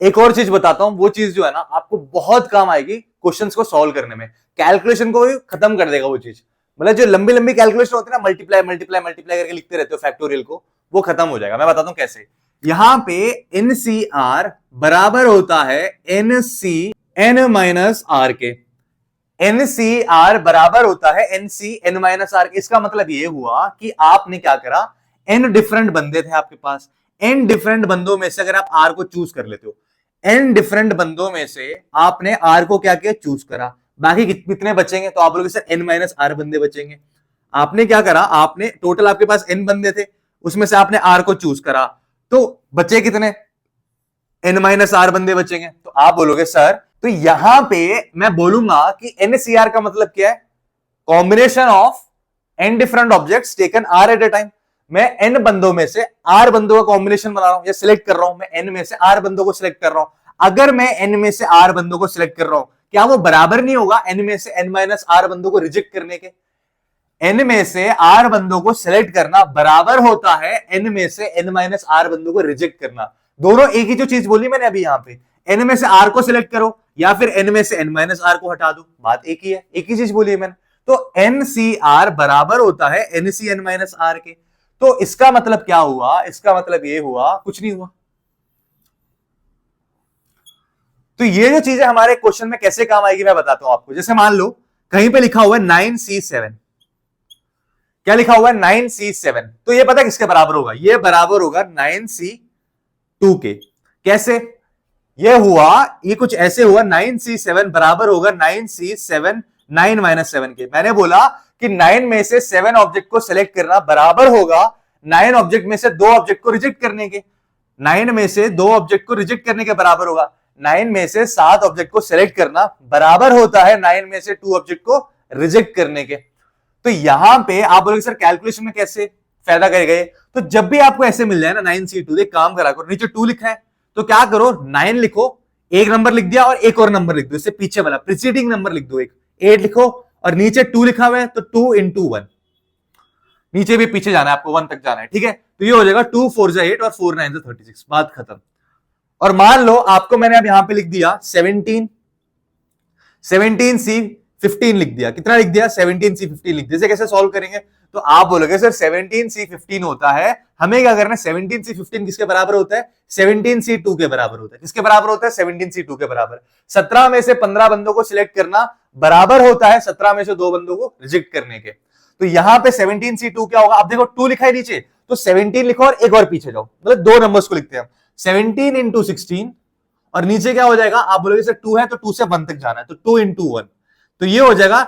एक और चीज बताता हूं, वो चीज जो है ना आपको बहुत काम आएगी क्वेश्चंस को सॉल्व करने में, कैलकुलेशन को भी खत्म कर देगा वो चीज। मतलब जो लंबी लंबी कैलकुलेशन होती है ना, मल्टीप्लाई मल्टीप्लाई मल्टीप्लाई करके लिखते रहते हो फैक्टोरियल को, वो खत्म हो जाएगा। मैं बताता हूं कैसे। यहां पे NCR बराबर होता है NC n माइनस आर के। NCR बराबर होता है NC n माइनस आर के। इसका मतलब ये हुआ कि आपने क्या करा, n डिफरेंट बंदे थे आपके पास, n डिफरेंट बंदों में से अगर आप r को चूज कर लेते हो, n डिफरेंट बंदों में से आपने r को क्या किया, चूज करा, बाकी कितने बचेंगे? तो आप बोलोगे सर n माइनस आर बंदे बचेंगे। आपने क्या करा, आपने टोटल आपके पास n बंदे थे, उसमें से आपने r को चूज करा, तो बचे कितने? n माइनस आर बंदे बचेंगे। तो आप बोलोगे सर, तो यहां पे मैं बोलूंगा कि NCR का मतलब क्या है? Combination of n different objects taken r at a time. मैं n बंदों में से r बंदों का कॉम्बिनेशन बना रहा हूं, या सिलेक्ट कर रहा हूं, मैं n में से r बंदों को सिलेक्ट कर रहा हूं। अगर मैं n में से r बंदों को सिलेक्ट कर रहा हूं, क्या वो बराबर नहीं होगा n में से n माइनस r बंदों को रिजेक्ट करने के? n में से r बंदों को सिलेक्ट करना बराबर होता है n में से n माइनस r बंदों को रिजेक्ट करना। दोनों एक ही जो चीज बोली मैंने अभी, यहां पे n में से r को सिलेक्ट करो या फिर n में से n माइनस r को हटा दो, बात एक ही है, एक ही चीज बोली है मैंने। तो NCR बराबर होता है NC n माइनस r के। तो इसका मतलब क्या हुआ? इसका मतलब ये हुआ, कुछ नहीं हुआ। तो ये जो चीजें हमारे क्वेश्चन में कैसे काम आएगी मैं बताता हूं आपको। जैसे मान लो कहीं पे लिखा हुआ है 9C7, क्या लिखा हुआ है? 9C7। तो ये पता है किसके बराबर होगा? ये बराबर होगा 9C2 के। कैसे? ये हुआ, ये कुछ ऐसे हुआ, 9C7 बराबर होगा 9C7 9 माइनस 7 के। मैंने बोला कि 9 में से 7 ऑब्जेक्ट को सिलेक्ट करना बराबर होगा 9 ऑब्जेक्ट में से 2 ऑब्जेक्ट को रिजेक्ट करने के। 9 में से 2 ऑब्जेक्ट को रिजेक्ट करने के बराबर होगा 9 में से 7 ऑब्जेक्ट को सिलेक्ट करना बराबर होता है 9 में से 2 ऑब्जेक्ट को रिजेक्ट करने के। तो यहां पे आप बोलोगे सर कैलकुलेशन में कैसे फायदा करेगा? तो जब भी आपको ऐसे मिल जाए ना 9C2, एक काम करा करो, नीचे 2 लिखा है तो क्या करो, 9 लिखो, एक नंबर लिख दिया और एक और नंबर लिख दो, इससे पीछे वाला प्रीसीडिंग नंबर लिख दो, एक 8 लिखो, और नीचे 2 लिखा हुआ है तो 2 into 1, नीचे भी पीछे जाना है आपको, 1 तक जाना है, ठीक है? तो ये हो जाएगा 2 4 जा 8 और 4 9 जा 36, बात खत्म। और मान लो आपको मैंने अब यहां पे लिख दिया 17C15 लिख दिया, कितना लिख दिया? 17C15 लिख दिया। कैसे सॉल्व करेंगे? तो आप बोलोगे सर 17C15 होता है, हमें क्या करना है? 17C15 किसके बराबर होता है? 17C2 के बराबर होता है। किसके बराबर होता है? 17C2 के बराबर। 17 में से 15 बंदों को सिलेक्ट करना बराबर होता है 17 में से 2 बंदों को रिजेक्ट करने के। तो यहां पे 17C2 क्या होगा? आप देखो 2 लिखा है नीचे, तो 17 लिखो और एक और पीछे जाओ, मतलब 2 नंबर्स को लिखते हैं हम, 17 into 16, और नीचे क्या हो जाएगा? आप बोलोगे सर 2 है तो 2 से 1 तक जाना है, तो 2 into 1, तो ये हो जाएगा,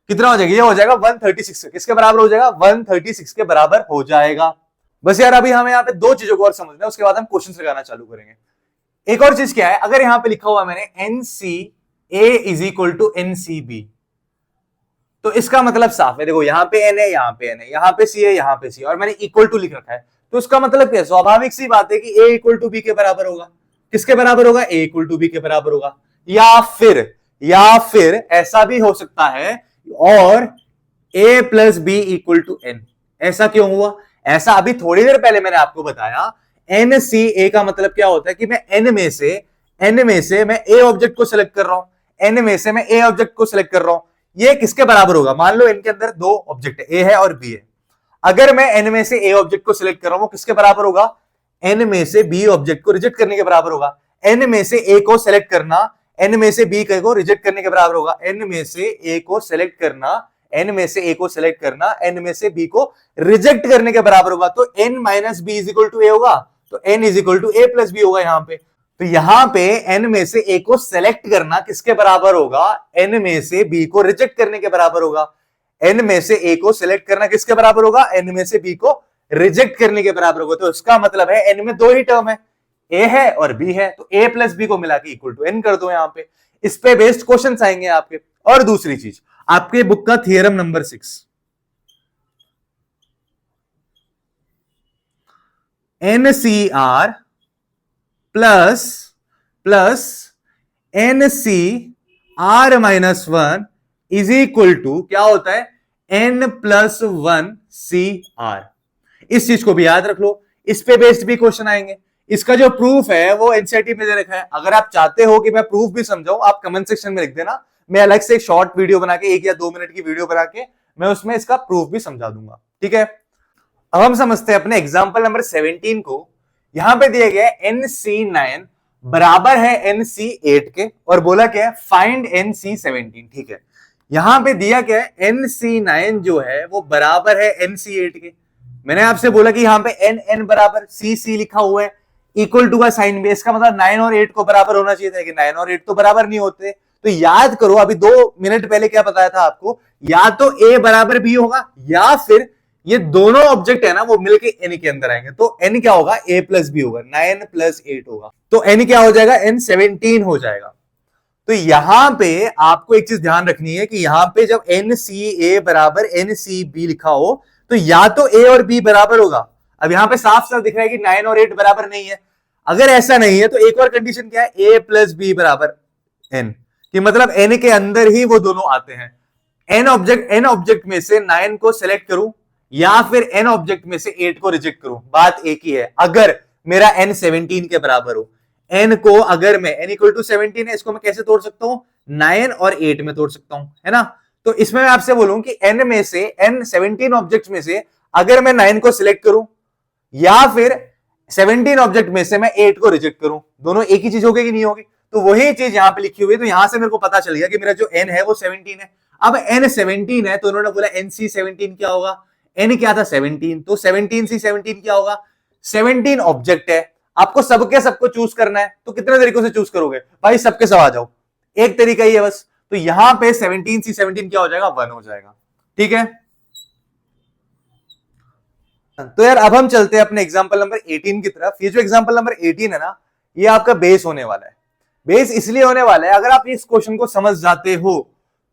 कितना हो जाएगा? ये हो जाएगा 136। किसके बराबर हो जाएगा? 136 के बराबर हो जाएगा। बस यार अभी हमें यहाँ पे 2 चीजों को और समझना है, उसके बाद हम क्वेश्चन लगाना चालू करेंगे। एक और चीज क्या है, अगर यहां पे लिखा हुआ मैंने NCA is equal to NCB, तो इसका मतलब साफ है, देखो यहां पे N है, यहां पे N है, यहां पे C है, यहां पे C, और मैंने इक्वल टू लिख रखा है, तो इसका मतलब क्या है? स्वाभाविक सी बात है कि A इक्वल टू B के बराबर होगा। किसके बराबर होगा? A इक्वल टू B के बराबर होगा। या फिर या फिर ऐसा भी हो सकता है और a plus B equal to N. ऐसा क्यों हुआ? ऐसा अभी थोड़ी देर पहले मैंने आपको बताया एन सी ए का मतलब क्या होता है कि मैं एन में से मैं ए ऑब्जेक्ट को सिलेक्ट कर रहा हूं, एन में से मैं ए ऑब्जेक्ट को सिलेक्ट कर रहा हूं। ये किसके बराबर होगा? मान लो इनके अंदर दो ऑब्जेक्ट है, ए है और बी है। अगर मैं एन में से ए ऑब्जेक्ट को सिलेक्ट कर रहा हूं, वो किसके बराबर होगा? एन में से बी ऑब्जेक्ट को रिजेक्ट करने के बराबर होगा। एन में से ए को सिलेक्ट करना एन में से बी को रिजेक्ट करने के बराबर होगा। एन में से ए को सिलेक्ट करना एन में से ए को सिलेक्ट करना एन में से बी को रिजेक्ट करने के बराबर होगा। तो N minus B is equal to A होगा, तो N is equal to A plus B होगा यहां पे। तो यहां पे एन में से ए को सिलेक्ट करना किसके बराबर होगा? एन में से बी को रिजेक्ट करने के बराबर होगा। एन में से ए को सिलेक्ट करना किसके बराबर होगा? एन में से बी को रिजेक्ट करने के बराबर होगा। तो इसका मतलब है एन में दो ही टर्म है, ए है और बी है, तो ए प्लस बी को मिला के इक्वल टू एन कर दो यहां पे। इस पे बेस्ड क्वेश्चन आएंगे आपके। और दूसरी चीज, आपके बुक का theorem number 6, N C R plus N C R minus one is equal to क्या होता है? N plus one C R. इस चीज को भी याद रख लो, इस पे बेस्ड भी क्वेश्चन आएंगे। इसका जो प्रूफ है वो एनसीईआरटी में दे रखा है। अगर आप चाहते हो कि मैं प्रूफ भी समझाऊं, आप कमेंट सेक्शन में लिख देना, मैं अलग से एक शॉर्ट वीडियो बना के 1 या 2 मिनट की वीडियो बना के मैं उसमें इसका प्रूफ भी समझा दूंगा। ठीक है, अब हम समझते हैं अपने एग्जाम्पल नंबर 17 को। यहां पे दिया गया है NC9 बराबर है NC8 के, और बोला क्या है? Find NC17। ठीक है, यहां पे दिया क्या है? NC9 जो है वो बराबर है NC8 के। मैंने आपसे बोला कि यहां पे NN बराबर CC लिखा हुआ है, इक्वल टू का साइन भी, इसका मतलब 9 और 8 को बराबर होना चाहिए था, कि 9 और 8 तो बराबर नहीं होते। तो याद करो, अभी 2 मिनट पहले क्या बताया था आपको? या तो A बराबर B होगा, या फिर ये दोनों ऑब्जेक्ट है ना वो मिलके n के अंदर आएंगे। तो n क्या होगा? a प्लस बी होगा, 9 प्लस 8 होगा, तो n क्या हो जाएगा? n 17 हो जाएगा। तो यहां पे आपको एक चीज ध्यान रखनी है कि यहां पे जब NCA बराबर NCB लिखा हो तो या तो a और b बराबर होगा। अब यहां पे साफ साफ दिख रहा है कि 9 और 8 बराबर नहीं है। अगर ऐसा नहीं है तो एक और कंडीशन क्या है? a प्लस बी बराबर n, कि मतलब n के अंदर ही वो दोनों आते हैं। n ऑब्जेक्ट में से 9 को सिलेक्ट करूं या फिर n ऑब्जेक्ट में से 8 को रिजेक्ट करूं, बात एक ही है। अगर मेरा n 17 के बराबर हो, n को अगर मैं n इक्वल टू 17 है, इसको मैं कैसे तोड़ सकता हूं? 9 और 8 में तोड़ सकता हूं, है ना। तो इसमें मैं आपसे बोलूं कि n में से n 17 ऑब्जेक्ट में से अगर मैं 9 को सिलेक्ट करूं या फिर 17 ऑब्जेक्ट में से मैं 8 को रिजेक्ट करूं, दोनों एक ही चीज होगी कि नहीं होगी? तो वही चीज यहां पे लिखी हुई है। तो यहां से मेरे को पता चल गया कि मेरा जो n है वो 17 है। अब n 17 है तो उन्होंने बोला NC 17 क्या होगा? n क्या था? 17, तो 17C17 क्या होगा? 17 ऑब्जेक्ट है, आपको सबके सबको चूज करना है, तो कितने तरीकों से चूज करोगे भाई? सबके सब आ जाओ, एक तरीका ही है बस। तो यहां पे 17C17 क्या हो जाएगा? 1 हो जाएगा। ठीक है, तो यार अब हम चलते हैं अपने एग्जांपल नंबर 18 की तरफ। ये जो एग्जांपल नंबर 18 है ना, ये आपका बेस होने वाला है। बेस इसलिए होने वाला है, अगर आप इस क्वेश्चन को समझ जाते हो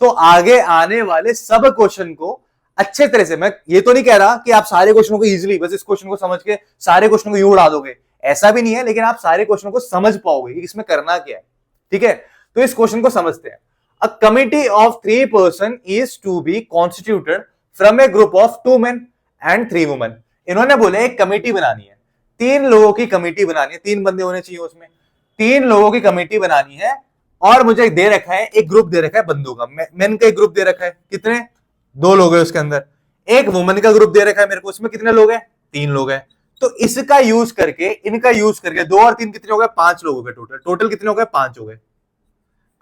तो आगे आने वाले सब क्वेश्चन को अच्छे तरह से, मैं ये तो नहीं कह रहा कि आप सारे क्वेश्चनों को इजीली बस इस क्वेश्चन को समझ के सारे क्वेश्चन को यूं उड़ा दोगे, ऐसा भी नहीं है, लेकिन आप सारे क्वेश्चन को समझ पाओगे कि इसमें करना क्या है। ठीक है, तो इस क्वेश्चन को समझते हैं। A committee of 3 person is to be constituted from a group of 2 men and 3 women. इन्होंने बोले एक कमेटी बनानी है, 3 लोगों की कमेटी बनानी है, 3 बंदे होने चाहिए उसमें, 3 लोगों की कमेटी बनानी है। और मुझे दे रखा है एक ग्रुप दे रखा है बंदों का, मेन का एक ग्रुप दे रखा है, कितने? 2 लोग हैं उसके अंदर। एक वुमन का ग्रुप दे रखा है मेरे को, उसमें कितने लोग हैं? 3 लोग हैं। तो इसका यूज करके, इनका यूज करके 2 और 3 कितने हो गए? 5 लोग हो गए टोटल कितने हो गए? 5 हो गए।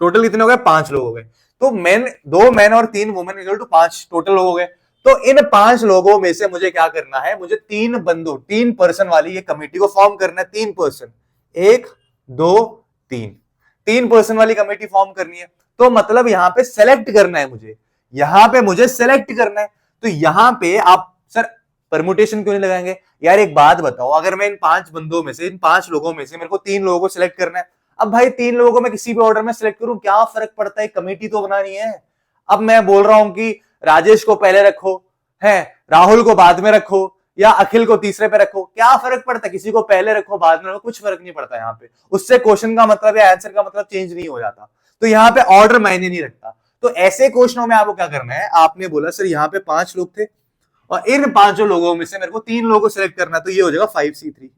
टोटल कितने हो गए? 5 लोग हो गए। तो मेन 2 मेन और 3 वुमेन इक्वल टू 5 टोटल लोग हो गए। तो इन 5 लोगों में से मुझे क्या करना है? मुझे 3 बंदों, 3 पर्सन वाली ये कमेटी को फॉर्म करना है। 3 पर्सन, 1 2 3 पर्सन वाली कमेटी फॉर्म करनी है। तो मतलब यहां पे सेलेक्ट करना है मुझे, यहां पे मुझे सेलेक्ट करना है। तो यहां पे आप सर परमुटेशन क्यों नहीं लगाएंगे? यार एक बात बताओ, अगर मैं इन 5 बंदों में से, इन 5 लोगों में से मेरे को 3 लोगों को सिलेक्ट करना है, अब भाई 3 लोगों को मैं किसी भी ऑर्डर में सिलेक्ट करूं, क्या फर्क पड़ता है? कमेटी तो बनानी है। अब मैं बोल रहा हूं कि राजेश को पहले रखो, है राहुल को बाद में रखो, या अखिल को तीसरे पे रखो, क्या फर्क पड़ता है? किसी को पहले रखो बाद में रखो, कुछ फर्क नहीं पड़ता यहाँ पे। उससे क्वेश्चन का मतलब या आंसर का मतलब चेंज नहीं हो जाता। तो यहाँ पे ऑर्डर मायने नहीं रखता। तो ऐसे क्वेश्चनों में आपको क्या करना है, आपने बोला सर यहाँ पे 5 लोग थे और इन 5 लोगों में से मेरे को 3 लोगों को सिलेक्ट करना है, तो ये हो जाएगा 5C3।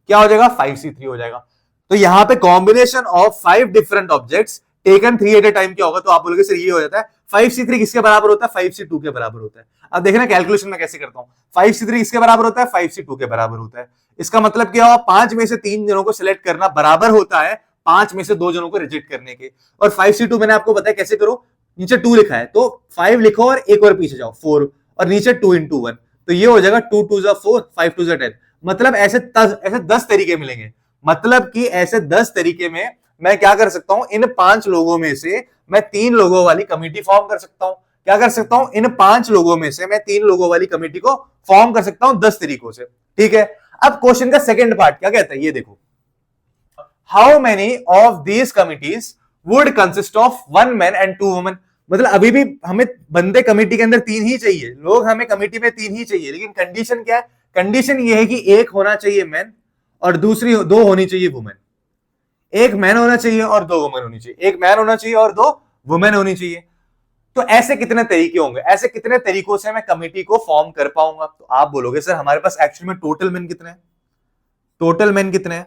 क्या हो जाएगा, 5C3 हो जाएगा। तो यहाँ पे combination of 5 different objects taken 3 at a time क्या होगा, तो आप बोलोगे सर ये हो जाता है 5C3 किसके बराबर होता है, 5C2 के बराबर होता है। अब देखना कैलकुलेशन में कैसे करता हूं, 5C3 किसके बराबर होता है, 5C2 के बराबर होता है। इसका मतलब क्या हुआ, 5 में से 3 जनों को सिलेक्ट करना बराबर होता है 5 में से 2 जनों को रिजेक्ट करने के। और 5C2 मैंने आपको बताया कैसे करो, नीचे 2 लिखा है तो 5 लिखो और एक और पीछे जाओ 4 और नीचे 2 into 1, तो ये हो जाएगा 2 2 4 5 2 10। मतलब ऐसे 10 तरीके मिलेंगे, मतलब कि ऐसे 10 तरीके में मैं क्या कर सकता हूं, इन 5 लोगों में से मैं 3 लोगों वाली कमेटी फॉर्म कर सकता हूं। क्या कर सकता हूं, इन 5 लोगों में से मैं 3 लोगों वाली कमेटी को फॉर्म कर सकता हूं 10 तरीकों से। ठीक है, अब क्वेश्चन का सेकंड पार्ट क्या कहता है, ये देखो, how many of these committees would consist of 1 man and 2 women. मतलब अभी भी हमें बंदे कमेटी के अंदर 3 ही चाहिए, लोग हमें कमेटी में 3 ही चाहिए, लेकिन कंडीशन क्या है, कंडीशन ये है कि एक होना चाहिए मैन और दूसरी 2 होनी चाहिए वुमेन। एक मैन होना चाहिए और 2 वुमेन होनी चाहिए, एक मैन होना चाहिए और 2 वुमेन होनी चाहिए। तो ऐसे कितने तरीके होंगे, ऐसे कितने तरीकों से मैं कमेटी को फॉर्म कर पाऊंगा। तो आप बोलोगे सर हमारे पास एक्चुअली में टोटल मैन कितने हैं, टोटल मैन कितने हैं,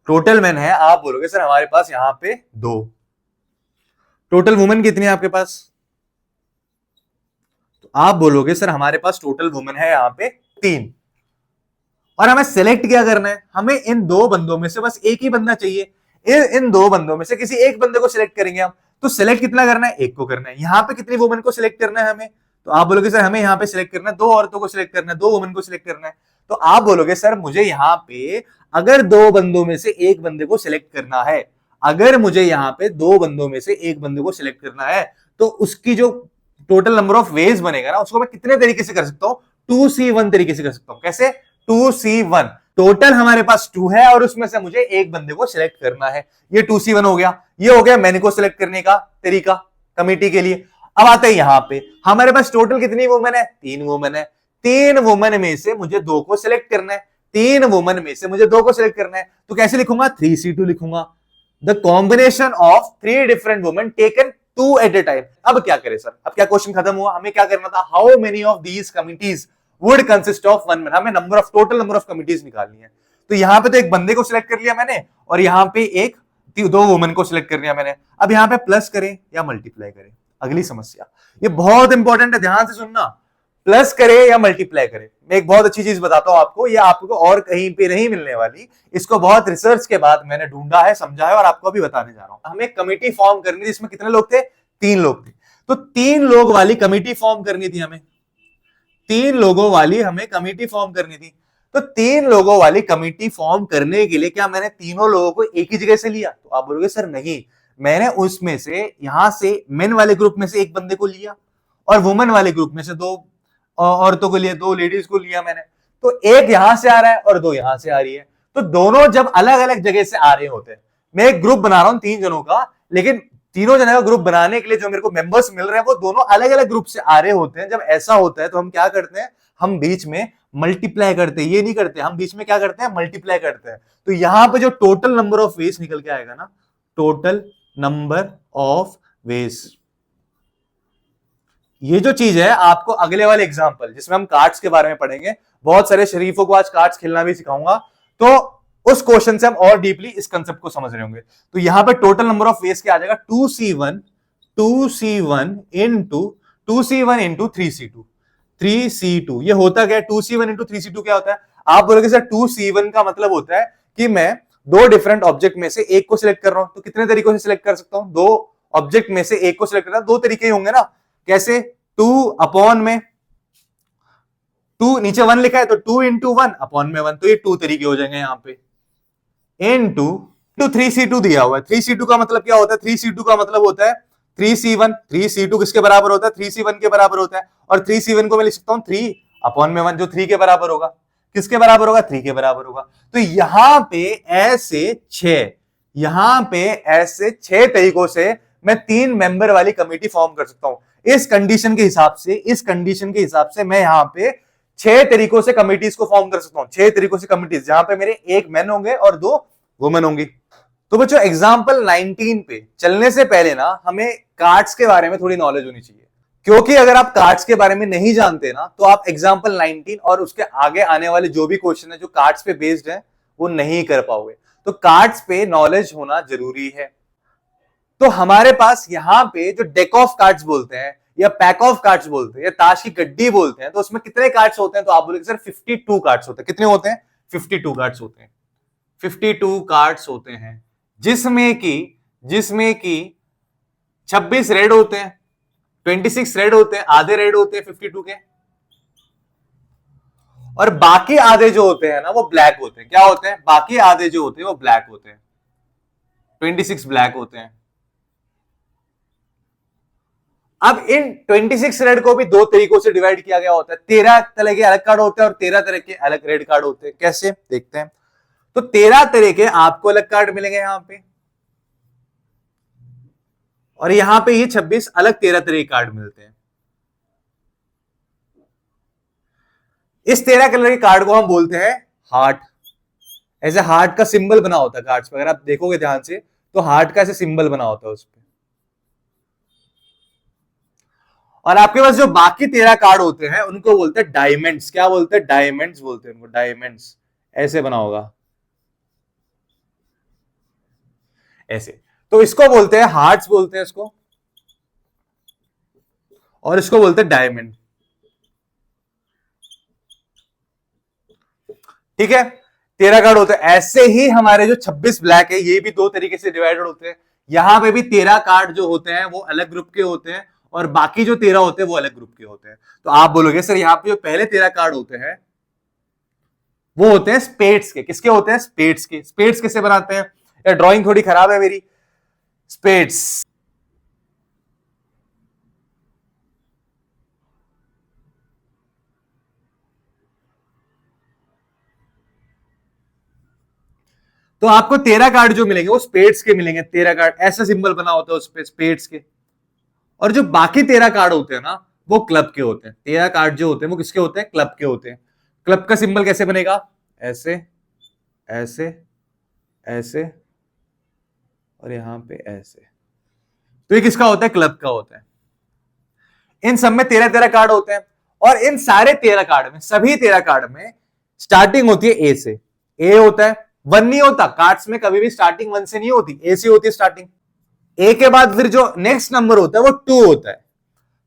टोटल मैन है, आप बोलोगे सर हमारे पास यहां पे 2। टोटल वुमेन कितनी है आपके पास, तो आप बोलोगे सर हमारे पास टोटल वुमेन है यहां पे 3। और हमें सिलेक्ट क्या करना है, हमें इन 2 बंदों में से बस एक ही बंदा चाहिए। इन 2 बंदों में से किसी एक बंदे को सिलेक्ट करेंगे हम। तो सिलेक्ट कितना करना है, एक को करना है। यहां पे कितनी वुमेन को सिलेक्ट करना है हमें, तो आप बोलोगे सर हमें यहां पे सिलेक्ट करना है 2 औरतों को सिलेक्ट करना है, 2 वुमेन को सिलेक्ट करना है। तो आप बोलोगे सर मुझे यहां पे अगर 2 बंदों में से एक बंदे को सिलेक्ट करना है, अगर मुझे यहां पे 2 बंदों में से एक बंदे को सिलेक्ट करना है, तो उसकी जो टोटल नंबर ऑफ वेज बनेगा ना, उसको मैं कितने तरीके से कर सकता हूं, 2C1 तरीके से कर सकता हूं। कैसे, 2C1। टोटल हमारे पास 2 है और उसमें से मुझे एक बंदे को सिलेक्ट करना है, ये 2C1 हो गया। ये हो गया मैंने को सिलेक्ट करने का तरीका कमेटी के लिए। अब आते हैं यहां पे, हमारे पास टोटल कितनी वुमेन है, 3 वुमेन है। 3 वुमेन में से मुझे 2 को सिलेक्ट करना है, 3 वुमेन में से मुझे 2 को सिलेक्ट करना है। तो कैसे लिखूंगा, 3C2 लिखूंगा, the combination of 3 different women taken 2 at a time. अब क्या करें सर, अब क्या क्वेश्चन खत्म हुआ, हमें क्या करना था, how many of these committees would consist of 1 man. हमें number of total number of committees निकालनी है। तो यहां पे तो एक बंदे को सिलेक्ट कर लिया मैंने और यहां पे 2 वुमेन को सिलेक्ट कर लिया मैंने। अब यहां पे प्लस करें या मल्टीप्लाई करें, अगली समस्या, ये बहुत इंपॉर्टेंट है, ध्यान से सुनना। प्लस करे या मल्टीप्लाई करे, मैं एक बहुत अच्छी चीज बताता हूं आपको, ये आपको और कहीं पे नहीं मिलने वाली, इसको बहुत रिसर्च के बाद मैंने ढूंढा है, समझा है और आपको अभी बताने जा रहा हूं। हमें कमेटी फॉर्म करनी थी, जिसमें कितने लोग थे, 3 लोग थे। तो 3 लोग वाली कमेटी फॉर्म करनी थी हमें, 3 लोगों वाली हमें कमेटी फॉर्म करनी थी। तो 3 लोगों वाली कमेटी फॉर्म करने के लिए क्या मैंने तीनों लोगों को एक ही जगह से लिया, तो आप बोलोगे सर नहीं, मैंने उसमें से यहां से मेन वाले ग्रुप में से एक बंदे को लिया और वुमेन वाले ग्रुप में से 2 औरतों को लिया, 2 लेडीज को लिया मैंने। तो एक यहां से आ रहा है और 2 यहां से आ रही है, तो दोनों जब अलग अलग जगह से आ रहे होते हैं, मैं एक ग्रुप बना रहा हूं 3 जनों का, लेकिन तीनों जने का ग्रुप बनाने के लिए जो मेरे को मेंबर्स मिल रहे हैं वो दोनों अलग अलग ग्रुप से आ रहे होते हैं। जब ऐसा होता है तो हम क्या करते हैं, हम बीच में मल्टीप्लाई करते हैं, ये नहीं करते, हम बीच में क्या करते हैं, मल्टीप्लाई करते हैं। तो यहां पे जो टोटल नंबर ऑफ वेज निकल के आएगा ना, टोटल नंबर ऑफ वेज, ये जो चीज है आपको अगले वाले एग्जांपल जिसमें हम कार्ड्स के बारे में पढ़ेंगे, बहुत सारे शरीफों को आज कार्ड्स खेलना भी सिखाऊंगा, तो उस क्वेश्चन से हम और डीपली इस कंसेप्ट को समझ रहे होंगे। तो यहां पे टोटल नंबर ऑफ वेज क्या आ जाएगा, 2C1 इंटू 3C2। ये होता क्या है, 2C1 इंटू 3C2 क्या होता है, आप बोलोगे सर 2C1 का मतलब होता है कि मैं 2 डिफरेंट ऑब्जेक्ट में से एक को सिलेक्ट कर रहा हूं। तो कितने तरीकों से सिलेक्ट कर सकता हूं, 2 ऑब्जेक्ट में से एक को सिलेक्ट करना, 2 तरीके ही होंगे ना। कैसे, 2 अपॉन में 2 नीचे 1 लिखा है तो 2 इंटू 1 अपॉन में 1, तो ये 2 तरीके हो जाएंगे यहां पे। इनटू 3C2 दिया हुआ है, 3C2 का मतलब क्या होता है, 3C2 का मतलब होता है 3C1। 3C2 किसके बराबर होता है, 3C1 के बराबर होता है। और 3C1 को मैं लिख सकता हूं 3 अपॉन में 1, जो 3 के बराबर होगा। किसके बराबर होगा, 3 के बराबर होगा। तो यहां पे ऐसे 6 तरीकों से मैं 3 मेंबर वाली कमेटी फॉर्म कर सकता हूं। इस कंडीशन के हिसाब से मैं यहां पे 6 तरीकों से कमिटीज को फॉर्म कर सकता हूं, 6 तरीकों से कमिटीज, जहां पे मेरे एक मैन होंगे और 2 वुमेन होंगी। तो बच्चों एग्जाम्पल 19 पे चलने से पहले ना हमें कार्ड्स के बारे में थोड़ी नॉलेज होनी चाहिए, क्योंकि अगर आप कार्ड्स के बारे में नहीं जानते ना तो आप एग्जाम्पल 19 और उसके आगे आने वाले जो भी क्वेश्चन है जो कार्ड्स पे बेस्ड है वो नहीं कर पाओगे। तो कार्ड्स पे नॉलेज होना जरूरी है। तो हमारे पास यहाँ पे जो डेक ऑफ कार्ड्स बोलते हैं या पैक ऑफ कार्ड्स बोलते हैं या ताश की गड्डी बोलते हैं, तो उसमें कितने कार्ड्स होते हैं? तो आप बोलोगे सर 52 कार्ड्स होते हैं। कितने होते हैं? 52 कार्ड्स होते हैं। 52 कार्ड्स होते हैं, जिसमें कि 26 रेड होते हैं, 26 रेड होते हैं, आधे रेड होते हैं 52 के, और बाकी आधे जो होते हैं ना वो ब्लैक होते हैं। क्या होते हैं? बाकी आधे जो होते हैं वो ब्लैक होते हैं। 26 ब्लैक होते हैं। अब इन 26 रेड को भी दो तरीकों से डिवाइड किया गया होता है। 13 तरह के अलग कार्ड होते हैं और 13 तरह के अलग रेड कार्ड होते हैं। कैसे? देखते हैं। तो 13 तरह के आपको अलग कार्ड मिलेंगे यहां पे, और यहां पे ये 26 अलग 13 तरह के कार्ड मिलते हैं। इस 13 कलर के कार्ड को हम बोलते हैं हार्ट। ऐसे हार्ट का सिंबल बना होता है कार्ड्स पे, अगर आप देखोगे ध्यान से तो हार्ट का ऐसे सिंबल बना होता है उस पे। और आपके पास जो बाकी 13 कार्ड होते हैं उनको बोलते हैं डायमंड्स। क्या बोलते हैं? डायमंड्स बोलते हैं उनको, डायमंड्स। ऐसे बना होगा ऐसे। तो इसको बोलते हैं हार्ट्स बोलते हैं इसको, और इसको बोलते हैं डायमंड। ठीक है, 13 कार्ड होते हैं। ऐसे ही हमारे जो 26 ब्लैक है ये भी दो तरीके से डिवाइडेड होते हैं। यहां पे भी 13 कार्ड जो होते हैं वो अलग ग्रुप के होते हैं, और बाकी जो 13 होते हैं वो अलग ग्रुप के होते हैं। तो आप बोलोगे सर यहाँ पे जो पहले 13 कार्ड होते हैं वो होते हैं स्पेड्स के। किसके होते हैं? स्पेड्स के। स्पेड्स कैसे बनाते हैं? या ड्राइंग थोड़ी खराब है मेरी। स्पेड्स, तो आपको 13 कार्ड जो मिलेंगे वो स्पेड्स के मिलेंगे। 13 कार्ड ऐसा सिंबल बना होता है उस पे, स्पेड्स के। और जो बाकी 13 कार्ड होते हैं ना वो क्लब के होते हैं। 13 कार्ड जो होते हैं वो किसके होते हैं? क्लब के होते हैं। क्लब का सिंबल कैसे बनेगा? ऐसे, ऐसे, ऐसे, और यहां पे ऐसे। तो ये किसका होता है? क्लब का होता है। इन सब में 13-13 कार्ड होते हैं, और इन सारे 13 कार्ड में, सभी 13 कार्ड में स्टार्टिंग होती है ए से। ए होता है, 1 नहीं होता कार्ड्स में, कभी भी स्टार्टिंग 1 से नहीं होती, ए से होती है स्टार्टिंग। ए के बाद फिर जो नेक्स्ट नंबर होता है वो 2 होता है,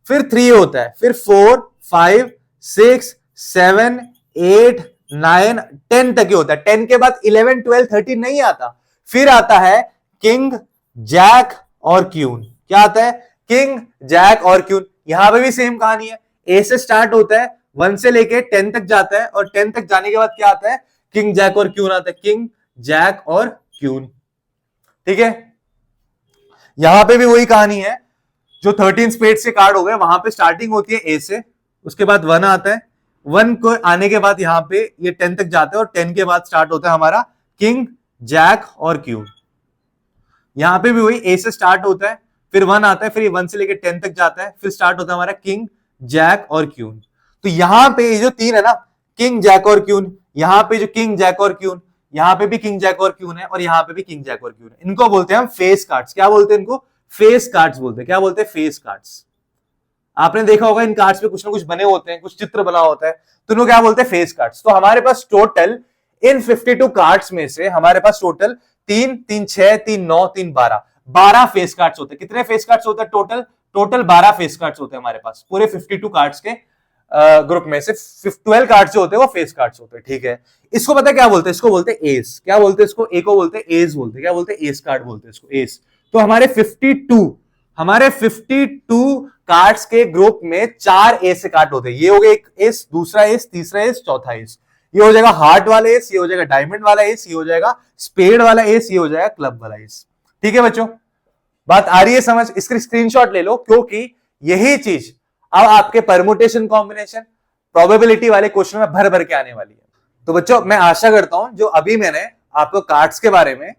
फिर 3 होता है, फिर 4, 5, 6, 7, 8, 9, 10 तक ही होता है। 10 के बाद 11, 12, 13 नहीं आता। फिर आता है किंग, जैक और क्यून। क्या आता है? किंग, जैक और क्यून। यहां पे भी सेम कहानी है। ए से स्टार्ट होता है, 1 से लेके 10 तक जाता है, और 10 तक जाने के बाद क्या आता है? किंग, जैक और क्यून आता है। किंग, जैक और क्यून। ठीक है, यहां पे भी वही कहानी है। जो 13 स्पेड्स के कार्ड हो गए वहां पे स्टार्टिंग होती है ए से, उसके बाद 1 आता है, 1 को आने के बाद यहां पे ये 10 तक जाता है, और 10 के बाद स्टार्ट होता है हमारा किंग, जैक और क्यून। यहां पे भी वही ए से स्टार्ट होता है, फिर 1 आता है, फिर ये 1 से लेकर 10 तक जाता है, फिर स्टार्ट होता है हमारा किंग, जैक और क्यून। तो यहां पे ये जो 3 है ना, किंग, जैक और क्यून, यहां पे जो किंग, जैक और क्यून, यहां पे भी किंग, जैक और क्यून है, और यहां पे भी किंग, जैक और क्यून है। इनको बोलते हैं हम फेस कार्ड्स। क्या बोलते हैं इनको? फेस कार्ड्स बोलते हैं। क्या बोलते हैं? Face cards. आपने देखा होगा इन कार्ड्स पे कुछ ना कुछ बने होते हैं, कुछ चित्र बना होता है, तो उनको क्या बोलते हैं? Face cards. तो हमारे पास टोटल इन 52 कार्ड्स में से हमारे पास टोटल 3, 3, 6, 3, 9, 3, 12 फेस कार्ड्स होते हैं। कितने फेस कार्ड्स होते हैं टोटल? टोटल 12 फेस कार्ड्स होते हैं हमारे पास पूरे 52 कार्ड्स के ग्रुप में से। 12 कार्ड्स जो होते हैं वो फेस कार्ड्स होते हैं। ठीक है, इसको पता है क्या बोलते हैं? इसको बोलते हैं एस। क्या बोलते हैं इसको? ए को बोलते हैं एस बोलते हैं। क्या बोलते हैं? एस कार्ड बोलते हैं इसको, एस। तो हमारे 52 कार्ड्स के ग्रुप में 4 एस से कार्ड होते हैं। ये हो गया एक एस, दूसरा एस, तीसरा एस, चौथा एस। ये हो जाएगा हार्ट वाला एस, ये हो जाएगा डायमंड वाला एस, ये हो जाएगा स्पेड वाला एस, ये हो जाएगा क्लब वाला एस। ठीक है बच्चों, बात आ रही है समझ? इसकी स्क्रीनशॉट ले लो, क्योंकि यही चीज अब आपके परमुटेशन, कॉम्बिनेशन, प्रोबेबिलिटी वाले क्वेश्चन में भर भर के आने वाली है। तो बच्चों मैं आशा करता हूं जो अभी मैंने आपको कार्ड्स के बारे में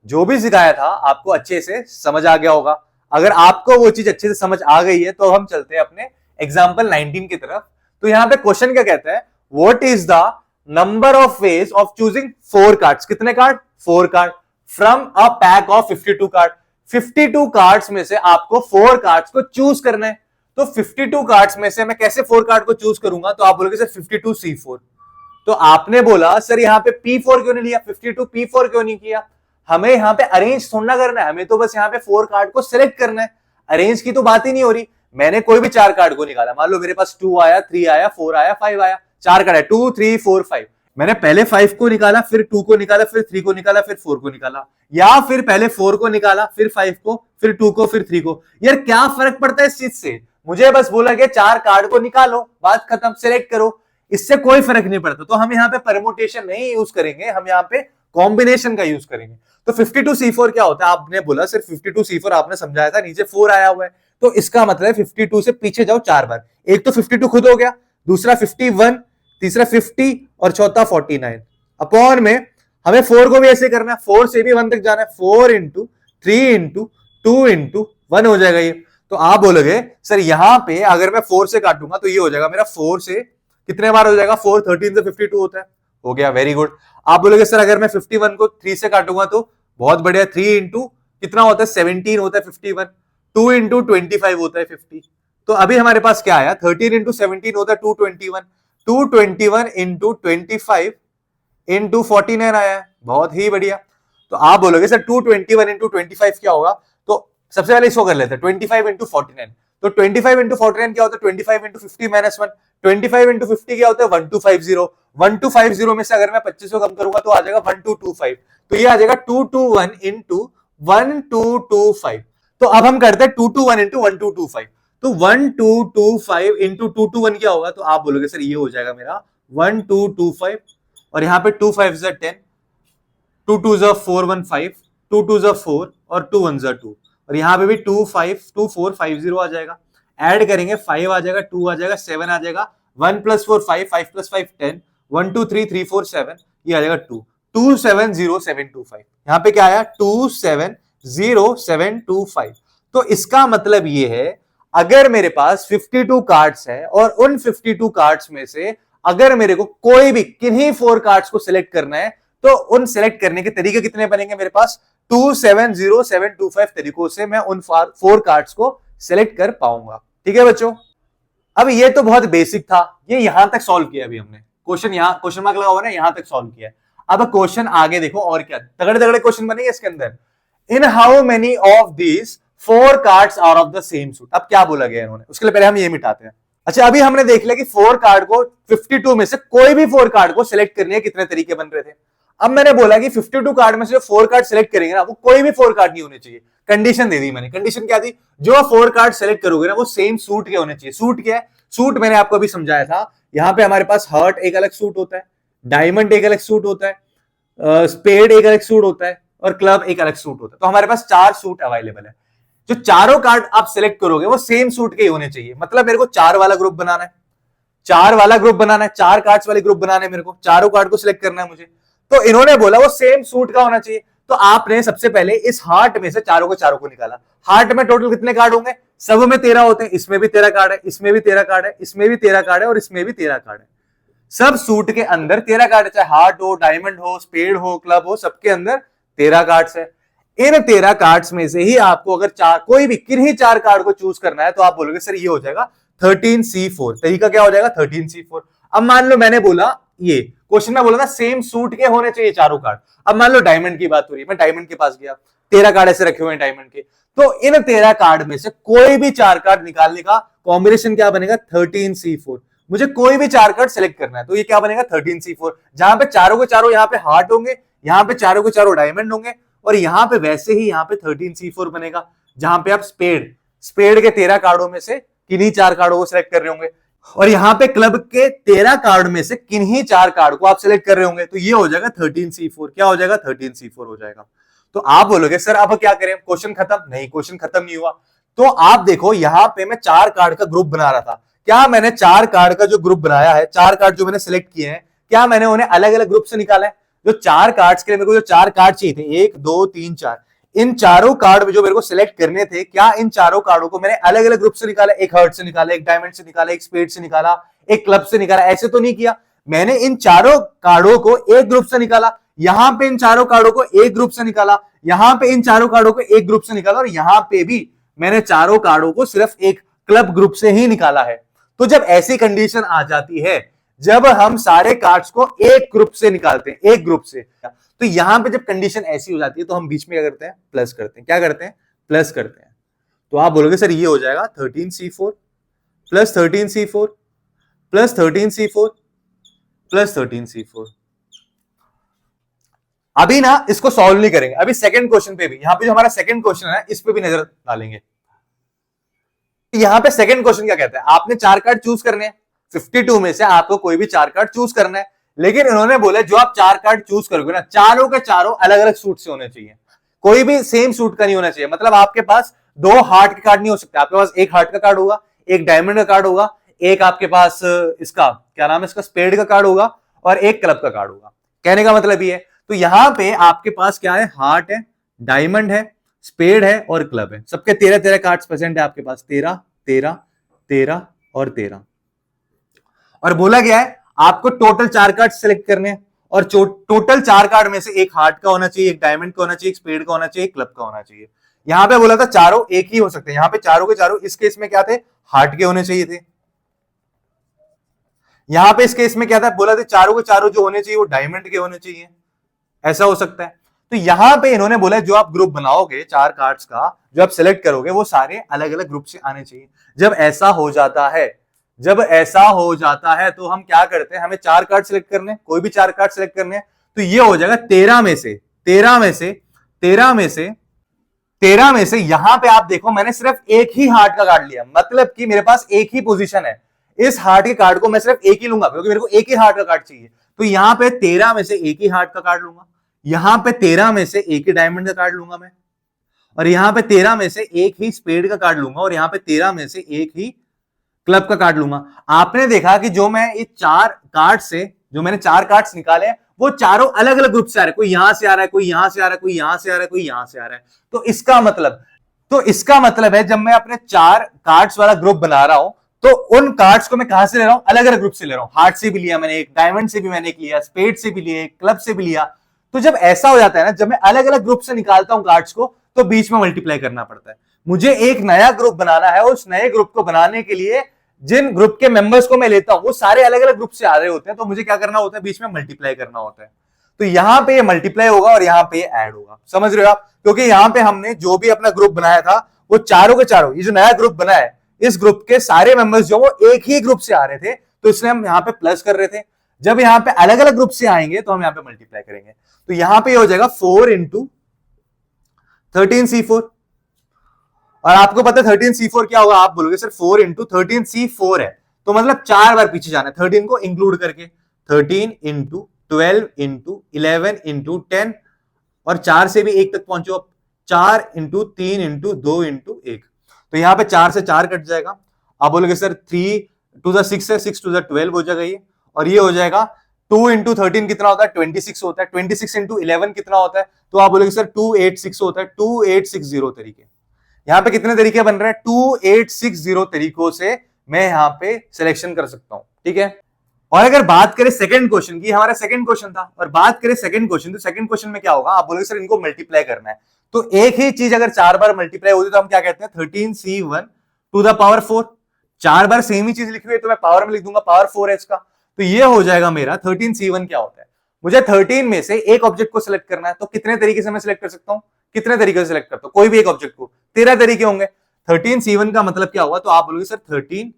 जो भी सिखाया था आपको अच्छे से समझ आ गया होगा। अगर आपको वो चीज अच्छे से समझ आ गई है तो हम चलते हैं अपने एग्जाम्पल 19 की तरफ। तो यहां पे क्वेश्चन क्या कहता है? What is the number of ways of choosing 4 cards? कितने card? 4 card. From a pack of 52 card. 52 cards में से आपको 4 कार्ड्स को चूज करना है। तो 52 कार्ड्स में से मैं कैसे 4 कार्ड को चूज करूंगा? तो आप बोलोगे सर 52C4। तो आपने बोला सर यहाँ पे P4 क्यों नहीं लिया, 52P4 क्यों नहीं किया? हमें यहाँ पे अरेंज थोड़ा करना है, हमें तो बस यहाँ पे 4 कार्ड को सिलेक्ट करना है। अरेंज की तो बात ही नहीं हो रही। मैंने कोई भी 4 कार्ड को निकाला, मान लो मेरे पास 2 आया, 3 आया, 4 आया, 5 आया, 4 कार्ड है, 2 3 4 5। मैंने पहले 5 को निकाला, फिर 2 को निकाला, फिर 3 को निकाला, फिर 4 को निकाला, या फिर पहले 4 को निकाला, फिर 5 को, फिर 2 को, फिर 3 को। यार क्या फर्क पड़ता है इस चीज से? मुझे बस बोला कि 4 कार्ड को निकालो, बात खत्म, सिलेक्ट करो, इससे कोई फर्क नहीं पड़ता। तो हम यहाँ पे परमुटेशन नहीं यूज करेंगे, हम यहाँ पे कॉम्बिनेशन का यूज करेंगे। तो 52C4 क्या होता है? आपने बोला सिर्फ 52C4, आपने समझाया था, नीचे 4 आया हुआ है, तो इसका मतलब 52 से पीछे जाओ 4 बार। एक तो 52 खुद हो गया, दूसरा 51, तीसरा 50 और चौथा 49। अपॉन में हमें 4 को भी ऐसे करना है, 4 से भी 1 तक जाना है, 4 इंटू 3 इंटू 2 इंटू 1 हो जाएगा ये। तो आप बोलोगे सर यहाँ पे अगर मैं 4 से काटूंगा तो ये हो जाएगा मेरा 4 से कितने बार हो जाएगा? 4 13 से 52 होता है, हो गया, वेरी गुड। आप बोलोगे सर अगर मैं 51 को 3 से काटूंगा तो बहुत बढ़िया, 3 इंटू कितना होता है? 17 होता है 51, 2 इंटू 25 होता है 50। तो अभी हमारे पास क्या आया? 13 इंटू 17 होता है 221, 221 इंटू 25 इंटू 49 आया है, बहुत ही बढ़िया। तो आप बोलोगे सर 221 इंटू 25 क्या होगा? तो सबसे पहले इसको कर लेते हैं, 25 इंटू 49। तो 25 इंटू 49 क्या होता है? 25 इंटू 50 माइनस 1। 25 इंटू 50 क्या होता है? 1250। 1250 में से अगर मैं 25 को कम करूंगा तो आ जाएगा 1225। तो ये आ जाएगा 221 इंटू 1225। तो अब हम करते हैं 221 इंटू 1225। तो 1225 इंटू 221 क्या होगा? तो आप बोलोगे सर ये हो जाएगा मेरा 1225, और यहाँ पे 2 5 10, 2 2 415, 2 2 4 और 2 1 2, और यहाँ पे भी 2 5 2 4 5 0 आ जाएगा। ऐड करेंगे, 5 आ जाएगा, 2 आ जाएगा, 7 आ जाएगा, 1 + 4 5, 5 + 5 10, 1 2 3 3 4 7, ये आ जाएगा 2 270725। यहाँ पे क्या आया? 270725। तो इसका मतलब ये है अगर मेरे पास 52 कार्ड्स है और उन 52 कार्ड्स में से अगर मेरे को कोई भी किन्हीं 4 कार्ड्स को सिलेक्ट करना है तो उन सिलेक्ट करने के तरीके कितने बनेंगे मेरे पास? 270725 तरीकों से मैं उन 4 कार्ड्स को सिलेक्ट कर पाऊंगा। ठीक है बच्चों, अब ये तो बहुत बेसिक था, ये यहां तक सॉल्व किया अभी हमने। क्वेश्चन यहां क्वेश्चन मार्क लगा हुआ ना, यहां तक सॉल्व किया। अब क्वेश्चन आगे देखो और क्या तगड़े तगड़े क्वेश्चन बनेंगे इसके अंदर। In how many of these 4 cards are of the same suit? अब क्या बोला गया इन्होंने, उसके लिए पहले हम ये मिटाते हैं। अच्छा, अभी हमने देख लिया कि 4 कार्ड को 52 में से कोई भी 4 कार्ड को सिलेक्ट करने के कितने तरीके बन रहे थे। अब मैंने बोला कि 52 कार्ड में से जो 4 कार्ड सिलेक्ट करेंगे ना, वो कोई भी 4 कार्ड नहीं होने चाहिए। कंडीशन दे दी मैंने। कंडीशन क्या थी? जो 4 कार्ड सिलेक्ट करोगे ना वो सेम सूट के होने चाहिए। सूट क्या है? सूट मैंने आपको अभी समझाया था। यहां पे हमारे पास हार्ट एक अलग सूट होता है, डायमंड एक अलग सूट होता है, स्पेड एक अलग सूट होता है, और क्लब एक अलग सूट होता है। तो हमारे पास 4 सूट अवेलेबल है। जो चारों कार्ड आप सिलेक्ट करोगे वो सेम सूट के ही होने चाहिए। मतलब मेरे को 4 वाला ग्रुप बनाना है, 4 वाला ग्रुप बनाना है, 4 कार्ड्स वाले ग्रुप बनाने हैं मेरे को, चारों कार्ड को सिलेक्ट करना है मुझे। तो इन्होंने बोला वो सेम सूट का होना चाहिए। तो आपने सबसे पहले इस हार्ट में से चारों को निकाला। हार्ट में टोटल कितने कार्ड होंगे? सब में 13 होते हैं। इसमें भी 13 कार्ड है, इसमें भी 13 कार्ड है, इसमें भी 13 कार्ड है, और इसमें भी 13 कार्ड है। सब सूट के अंदर 13 कार्ड है, चाहे हार्ट हो, डायमंड हो, स्पेड हो, क्लब हो, सबके अंदर 13 कार्ड्स है। इन 13 कार्ड्स में से ही आपको अगर कोई भी किन्हीं 4 कार्ड को चूज करना है तो आप बोलोगे सर ये हो जाएगा 13C4। तरीका क्या हो जाएगा? 13C4। अब मान लो मैंने बोला, ये क्वेश्चन में बोला था सेम सूट के होने चाहिए चारों कार्ड। अब मान लो डायमंड की बात हो रही है, मैं डायमंड के पास गया, 13 कार्ड ऐसे रखे हुए हैं डायमंड के। तो इन 13 कार्ड में से कोई भी 4 कार्ड निकालने का कॉम्बिनेशन क्या बनेगा? 13C4। मुझे कोई भी 4 कार्ड सिलेक्ट करना है तो ये क्या बनेगा? 13C4। जहां पे चारों के चारों यहाँ पे हार्ट होंगे, यहाँ पे चारों के चारों डायमंड होंगे, और यहाँ पे वैसे ही यहाँ पे 13C4 बनेगा, जहां पे आप स्पेड के 13 कार्डों में से किन्हीं 4 कार्डों को सिलेक्ट कर रहे होंगे, और यहाँ पे क्लब के 13 कार्ड में से किन्हीं 4 कार्ड को आप सिलेक्ट कर रहे होंगे। तो ये हो जाएगा 13C4। क्या हो जाएगा? 13C4 हो जाएगा। तो आप बोलोगे सर अब क्या करें, क्वेश्चन खत्म? नहीं, क्वेश्चन खत्म नहीं हुआ। तो आप देखो यहाँ पे मैं 4 कार्ड का ग्रुप बना रहा था। क्या मैंने 4 कार्ड का जो ग्रुप बनाया है, 4 कार्ड जो मैंने सिलेक्ट किए हैं, क्या मैंने उन्हें अलग अलग ग्रुप से निकाला है? जो 4 कार्ड्स के लिए मेरे को जो 4 कार्ड चाहिए थे, 1 2 3 4, इन चारों कार्ड में जो मेरे को सिलेक्ट करने थे, क्या इन चारों कार्डों को मैंने अलग अलग ग्रुप से निकाला? एक हर्ट से निकाला, एक डायमंड से निकाला, एक स्पेड से निकाला, एक क्लब से निकाला? ऐसे तो नहीं किया। मैंने इन चारों कार्डों को एक ग्रुप से निकाला। यहां पे इन चारों कार्डों को एक ग्रुप से निकाला, यहां पे इन चारों कार्डों को एक ग्रुप से निकाला, और यहां पे भी मैंने चारों कार्डों को सिर्फ एक क्लब ग्रुप से ही निकाला है। तो जब ऐसी कंडीशन आ जाती है, जब हम सारे कार्ड्स को एक ग्रुप से निकालते हैं, एक ग्रुप से, तो यहां पे जब कंडीशन ऐसी हो जाती है तो हम बीच में क्या करते हैं, प्लस करते हैं। क्या करते हैं, प्लस करते हैं। तो आप बोलोगे सर ये हो जाएगा 13C4 plus 13C4 plus 13C4 plus 13C4। अभी ना इसको सॉल्व नहीं करेंगे, अभी सेकंड क्वेश्चन पे भी, यहां पे जो हमारा सेकंड क्वेश्चन है इस पे भी नजर डालेंगे। यहां पे सेकंड क्वेश्चन क्या कहता है, आपने 4 कार्ड चूज करने हैं, 52 में से आपको कोई भी 4 कार्ड चूज करना है, लेकिन इन्होंने बोले जो आप 4 कार्ड चूज करोगे ना, चारों के चारों अलग अलग सूट से होने चाहिए, कोई भी सेम सूट का नहीं होना चाहिए। मतलब आपके पास 2 हार्ट के कार्ड नहीं हो सकते, आपके पास एक हार्ट का कार्ड होगा, एक डायमंड का कार्ड होगा, एक आपके पास इसका क्या नाम है, इसका स्पेड का कार्ड होगा, और एक क्लब का कार्ड होगा। कहने का मतलब ये है, तो यहां पे आपके पास क्या है, हार्ट है, डायमंड है, स्पेड है और क्लब है। सबके 13-13 कार्ड्स प्रेजेंट है आपके पास, 13 13 13 और 13। और बोला गया है आपको टोटल 4 कार्ड सेलेक्ट करने हैं, और टोटल 4 कार्ड में से एक हार्ट का होना चाहिए, एक डायमंड का होना चाहिए, एक स्पेड का होना चाहिए, एक क्लब का होना चाहिए। यहां पे बोला था चारों एक ही हो सकते हैं, यहां पे चारों के चारों इस केस में क्या थे, हार्ट के होने चाहिए थे। यहां पे इस केस में क्या था, बोला था चारों के चारों जो होने चाहिए वो डायमंड के होने चाहिए, ऐसा हो सकता है। तो यहां पे इन्होंने बोला जो आप ग्रुप बनाओगे 4 कार्ड्स का, जो आप सिलेक्ट करोगे वो सारे अलग अलग ग्रुप से आने चाहिए। जब ऐसा हो जाता है, जब ऐसा हो जाता है तो हम क्या करते हैं, हमें 4 कार्ड सिलेक्ट करने, कोई भी 4 कार्ड सिलेक्ट करने, तो ये हो जाएगा 13 में से 13 में से 13 में से 13 में से यहां पे आप देखो मैंने सिर्फ एक ही हार्ट का कार्ड लिया, मतलब कि मेरे पास एक ही पोजीशन है, इस हार्ट के कार्ड को मैं सिर्फ एक ही लूंगा क्योंकि मेरे को एक ही हार्ट का कार्ड चाहिए। तो यहां पे 13 में से एक ही हार्ट का कार्ड लूंगा, यहां पे 13 में से एक ही डायमंड का कार्ड लूंगा मैं, और यहां पे 13 में से एक ही स्पेड का कार्ड लूंगा, और यहां पे 13 में से एक ही क्लब का कार्ड लूंगा। आपने देखा कि जो मैं ये 4 कार्ड से, जो मैंने 4 कार्ड्स निकाले हैं वो चारों अलग अलग ग्रुप से आ रहे हैं, कोई यहां से आ रहा है, कोई यहां से आ रहा है, कोई यहां से आ रहा है, कोई यहां से आ रहा है। तो इसका मतलब है जब मैं अपने 4 कार्ड्स वाला ग्रुप बना रहा हूं तो उन कार्ड्स को मैं कहां से ले रहा हूं, अलग अलग ग्रुप से ले रहा हूं। हार्ट से भी लिया मैंने एक, डायमंड से भी मैंने एक लिया, स्पेड से भी लिया, क्लब से भी लिया। तो जब ऐसा हो जाता है ना, जब मैं अलग अलग ग्रुप से निकालता हूं कार्ड्स को, तो बीच में मल्टीप्लाई करना पड़ता है। मुझे एक नया ग्रुप बनाना है, उस नए ग्रुप को बनाने के लिए जिन ग्रुप के मेंबर्स को मैं लेता हूं वो सारे अलग अलग ग्रुप से आ रहे होते हैं, तो मुझे क्या करना होता है, बीच में मल्टीप्लाई करना होता है। तो यहां पे ये मल्टीप्लाई होगा और यहां पे ऐड होगा, समझ रहे हो आप, क्योंकि यहां पे हमने जो भी अपना ग्रुप बनाया था वो चारों के चारों, ये जो नया ग्रुप बना है इस ग्रुप के सारे मेंबर्स जो वो एक ही ग्रुप से आ रहे थे, तो इसलिए हम यहां पे प्लस कर रहे थे। जब यहां पे अलग अलग ग्रुप से आएंगे तो हम यहां पे मल्टीप्लाई करेंगे, तो यहां पे हो जाएगा 4 इंटू 13C4। और आपको पता है 13C4 क्या होगा, आप बोलोगे सर 4 इंटू 13C4 है, तो मतलब 4 बार पीछे जाना है 13 को इंक्लूड करके, 13 इंटू 12 इंटू 11 इंटू 10, और 4 से भी 1 तक पहुंचो, 4 इंटू 3 इंटू 2 इंटू 1, तो यहां पे 4 से 4 कट जाएगा। आप बोलोगे सर 3 टू द 6 है, 6 टू द 12 हो जाएगा ये, और ये हो जाएगा 2 इंटू 13 कितना होता है, 26 होता है, 26 इंटू 11 कितना होता है, तो आप बोलोगे सर 286 होता है, 2860 तरीके। यहां पे कितने तरीके बन रहे हैं, 2860 तरीकों से मैं यहां पे सिलेक्शन कर सकता हूं, ठीक है। और अगर बात करें सेकंड क्वेश्चन की, हमारा सेकंड क्वेश्चन था, और बात करें सेकंड क्वेश्चन, तो सेकंड क्वेश्चन में क्या होगा, आप बोलोगे सर इनको मल्टीप्लाई करना है, तो एक ही चीज अगर 4 बार मल्टीप्लाई होती है तो हम क्या कहते हैं, 13C1 टू द पावर 4। 4 बार सेम ही चीज लिखी हुई है तो मैं पावर में लिख दूंगा, पावर 4 है इसका, तो ये हो जाएगा मेरा 13C1 क्या होता है। मुझे 13 में से एक ऑब्जेक्ट को सिलेक्ट करना है, तो कितने तरीके से मैं सिलेक्ट कर सकता हूं, कितने तरीके से सिलेक्ट करता हूं, कोई भी एक ऑब्जेक्ट को 13 तरीके होंगे। 13C1 का मतलब क्या हुआ, तो आप बोलोगे सर 13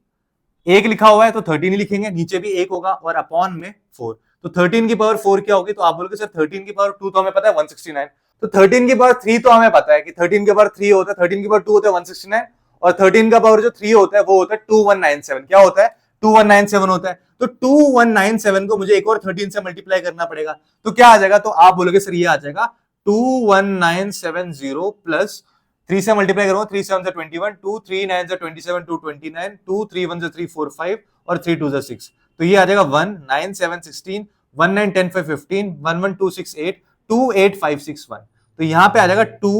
एक लिखा हुआ है तो 13 ही लिखेंगे, नीचे भी एक होगा और अपॉन में 4, तो 13 की पावर 4 क्या होगी, तो आप बोलोगे सर 13 की पावर 2 तो हमें पता है 169, तो 13 की पावर 3 तो हमें पता है कि 13 की पावर 3 होता है, 13 की पावर 2 होता है 169, और 13 का पावर जो 3 होता है वो होता है 2197, क्या होता है 2197 होता है। तो 2197 को मुझे एक और 13 से मल्टीप्लाई करना पड़ेगा, तो क्या आ जाएगा, तो आप बोलोगे सर ये आ जाएगा 21970 प्लस 3 से मल्टीप्लाई करूंगा, 3 7 से 21, 2 3 9 से 27 229, 2 3 1 से 345 और 3 2 से 6, तो ये आ जाएगा 1 9 7 16 1 9 10 5 15 1 1 2 6 8 2 8 5 6 1, तो यहां पे आ जाएगा 2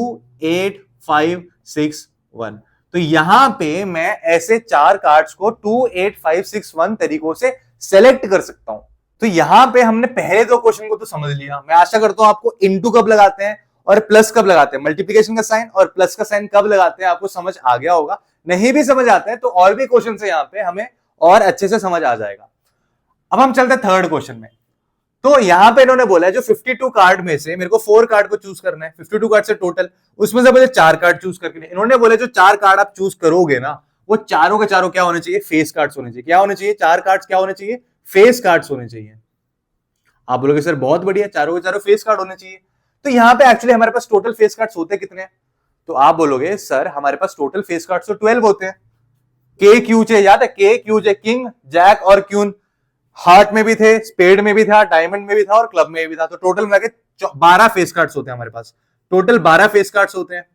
8 5 6 1। तो यहां पे मैं ऐसे 4 कार्ड्स को 2 8 5 6 1 तरीकों से सेलेक्ट कर सकता हूं, तो यहां पे हमने पहले दो क्वेश्चन को तो समझ लिया। मैं आशा करता हूं आपको इनटू कब लगाते हैं और प्लस कब लगाते हैं, मल्टीप्लिकेशन का साइन और प्लस का साइन कब लगाते हैं, आपको समझ आ गया होगा। नहीं भी समझ आता है तो और भी क्वेश्चन से यहां पे हमें और अच्छे से समझ आ जाएगा। अब हम चलते हैं थर्ड क्वेश्चन में। तो यहां पे इन्होंने बोला है जो 52 कार्ड में से मेरे को 4 कार्ड को चूज करना है, 52 कार्ड से टोटल, उसमें से मुझे 4 कार्ड चूज करके, इन्होंने बोला जो 4 कार्ड आप चूज करोगे ना वो चारों के चारों क्या होने चाहिए, फेस कार्ड्स होने चाहिए। क्या होने चाहिए, 4 कार्ड्स क्या होने चाहिए, फेस कार्ड्स होने चाहिए। आप बोलोगे सर बहुत बढ़िया, चारों के चारों फेस कार्ड होने चाहिए। तो यहां पे एक्चुअली हमारे पास टोटल फेस कार्ड्स होते कितने हैं, तो आप बोलोगे सर हमारे पास टोटल फेस कार्ड्स तो 12 होते हैं। के क्यू जे याद है, के क्यू जे, किंग जैक और क्यून, हार्ट में भी थे, स्पेड में भी था, डायमंड में भी था और क्लब में भी था। तो टोटल मिला के 12 फेस कार्ड्स होते हैं हमारे पास, टोटल 12 फेस कार्ड्स होते हैं।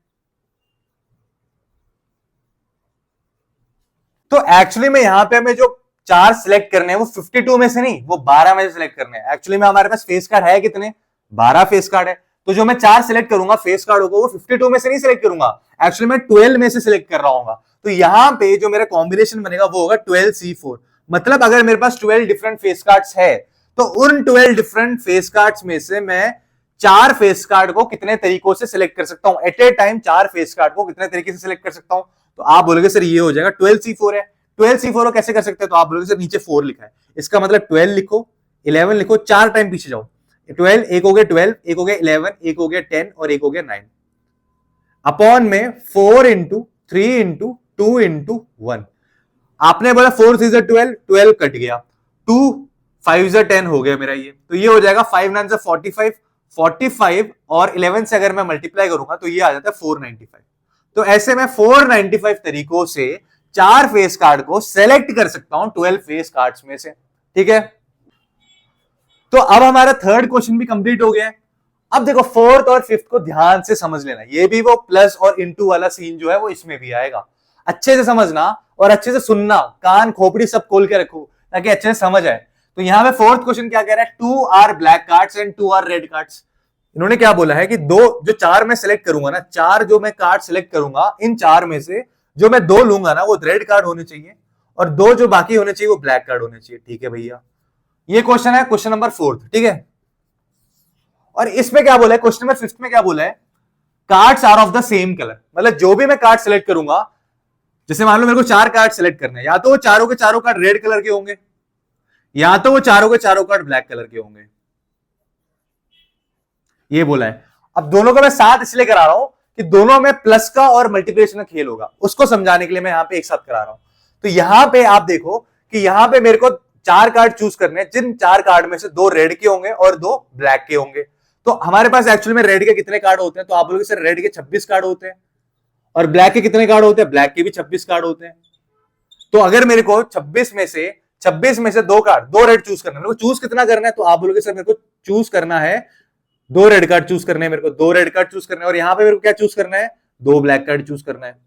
तो एक्चुअली में यहां पे हमें जो 4 सिलेक्ट करने हैं वो 52 में से नहीं, वो 12 में से सिलेक्ट करने हैं। एक्चुअली में हमारे पास फेस कार्ड है कितने, 12 फेस कार्ड है। तो जो मैं 4 सिलेक्ट करूंगा फेस कार्ड होगा वो 52 में से नहीं सिलेक्ट करूंगा, एक्चुअली मैं 12 में से सिलेक्ट कर रहा हूँ। तो यहां पे जो मेरा कॉम्बिनेशन बनेगा वो होगा 12C4। मतलब अगर मेरे पास 12 डिफरेंट फेस कार्ड्स है तो उन 12 डिफरेंट फेस कार्ड्स में से मैं 4 फेस कार्ड को कितने तरीकों से सिलेक्ट कर सकता हूं, at a time 4 face card को कितने तरीके से सिलेक्ट कर सकता हूं। तो आप बोलोगे सर ये हो जाएगा 12C4 है। 12C4 को कैसे कर सकते हैं, तो आप बोलोगे सर नीचे 4 लिखा है, इसका मतलब 12 लिखो, 11 लिखो, 4 टाइम पीछे जाओ। 12 एक हो गया 12, एक हो गया 11, एक हो गया 10 और एक हो गया 9 अपॉन में 4 इंटू 3 इंटू 2 इंटू 1। आपने बोला 4 3 12, 12 कट गया, 2 5 10 हो गया मेरा ये। तो ये हो जाएगा 5 9 से 45, 45 और 11 से अगर मैं मल्टीप्लाई करूंगा तो ये आ जाता है 495। तो ऐसे में 495 तरीकों से 4 फेस कार्ड को सेलेक्ट कर सकता हूं 12 फेस कार्ड्स में से। ठीक है, तो अब हमारा थर्ड क्वेश्चन भी कंप्लीट हो गया है। अब देखो फोर्थ और फिफ्थ को ध्यान से समझ लेना, ये भी वो प्लस और इनटू वाला सीन जो है वो इसमें भी आएगा। अच्छे से समझना और अच्छे से सुनना, कान खोपड़ी सब खोल के रखो ताकि अच्छे से समझ आए। तो यहां पे फोर्थ क्वेश्चन क्या कह रहा है, 2 are black cards and 2 are red cards. इन्होंने क्या बोला है कि दो जो 4 में सिलेक्ट करूंगा ना, 4 जो मैं कार्ड सिलेक्ट करूंगा, इन 4 में से जो मैं 2 लूंगा ना वो रेड कार्ड होने चाहिए और 2 जो बाकी होने चाहिए वो ब्लैक कार्ड होने चाहिए। ठीक है भैया, ये क्वेश्चन है क्वेश्चन नंबर 4। ठीक है, और इसमें क्या बोला है, क्वेश्चन नंबर 5 में क्या बोला है, cards are of the same colour. मतलब जो भी मैं कार्ड सिलेक्ट करूंगा, जैसे मान लो मेरे को 4 कार्ड सिलेक्ट करने हैं, या तो वो चारों के चारों कार्ड रेड कलर के होंगे या तो वो चारों के चारों कार्ड ब्लैक कलर के होंगे, ये बोला है। अब दोनों को मैं साथ इसलिए करा रहा हूं कि दोनों में प्लस का और मल्टीप्लिकेशन का खेल होगा, उसको समझाने के लिए मैं यहां पे एक साथ करा रहा हूं। तो यहां पे आप देखो कि यहां पे मेरे को 4 कार्ड चूज करने हैं, जिन 4 कार्ड में से 2 रेड के होंगे और 2 ब्लैक के होंगे। तो हमारे पास एक्चुअली में रेड के कितने कार्ड होते हैं, तो आप बोलोगे सर रेड के 26 कार्ड होते हैं और ब्लैक के कितने कार्ड होते हैं, ब्लैक के भी 26 कार्ड होते हैं। तो अगर मेरे को 26 में से 2 कार्ड, 2 रेड चूज करना है, मेरे को चूज कितना करना है, तो आप बोलोगे सर मेरे को चूज करना है 2 रेड कार्ड चूज करने हैं, मेरे को 2 रेड कार्ड चूज करना है और यहां पे मेरे को क्या चूज करना है, 2 ब्लैक कार्ड चूज करना है।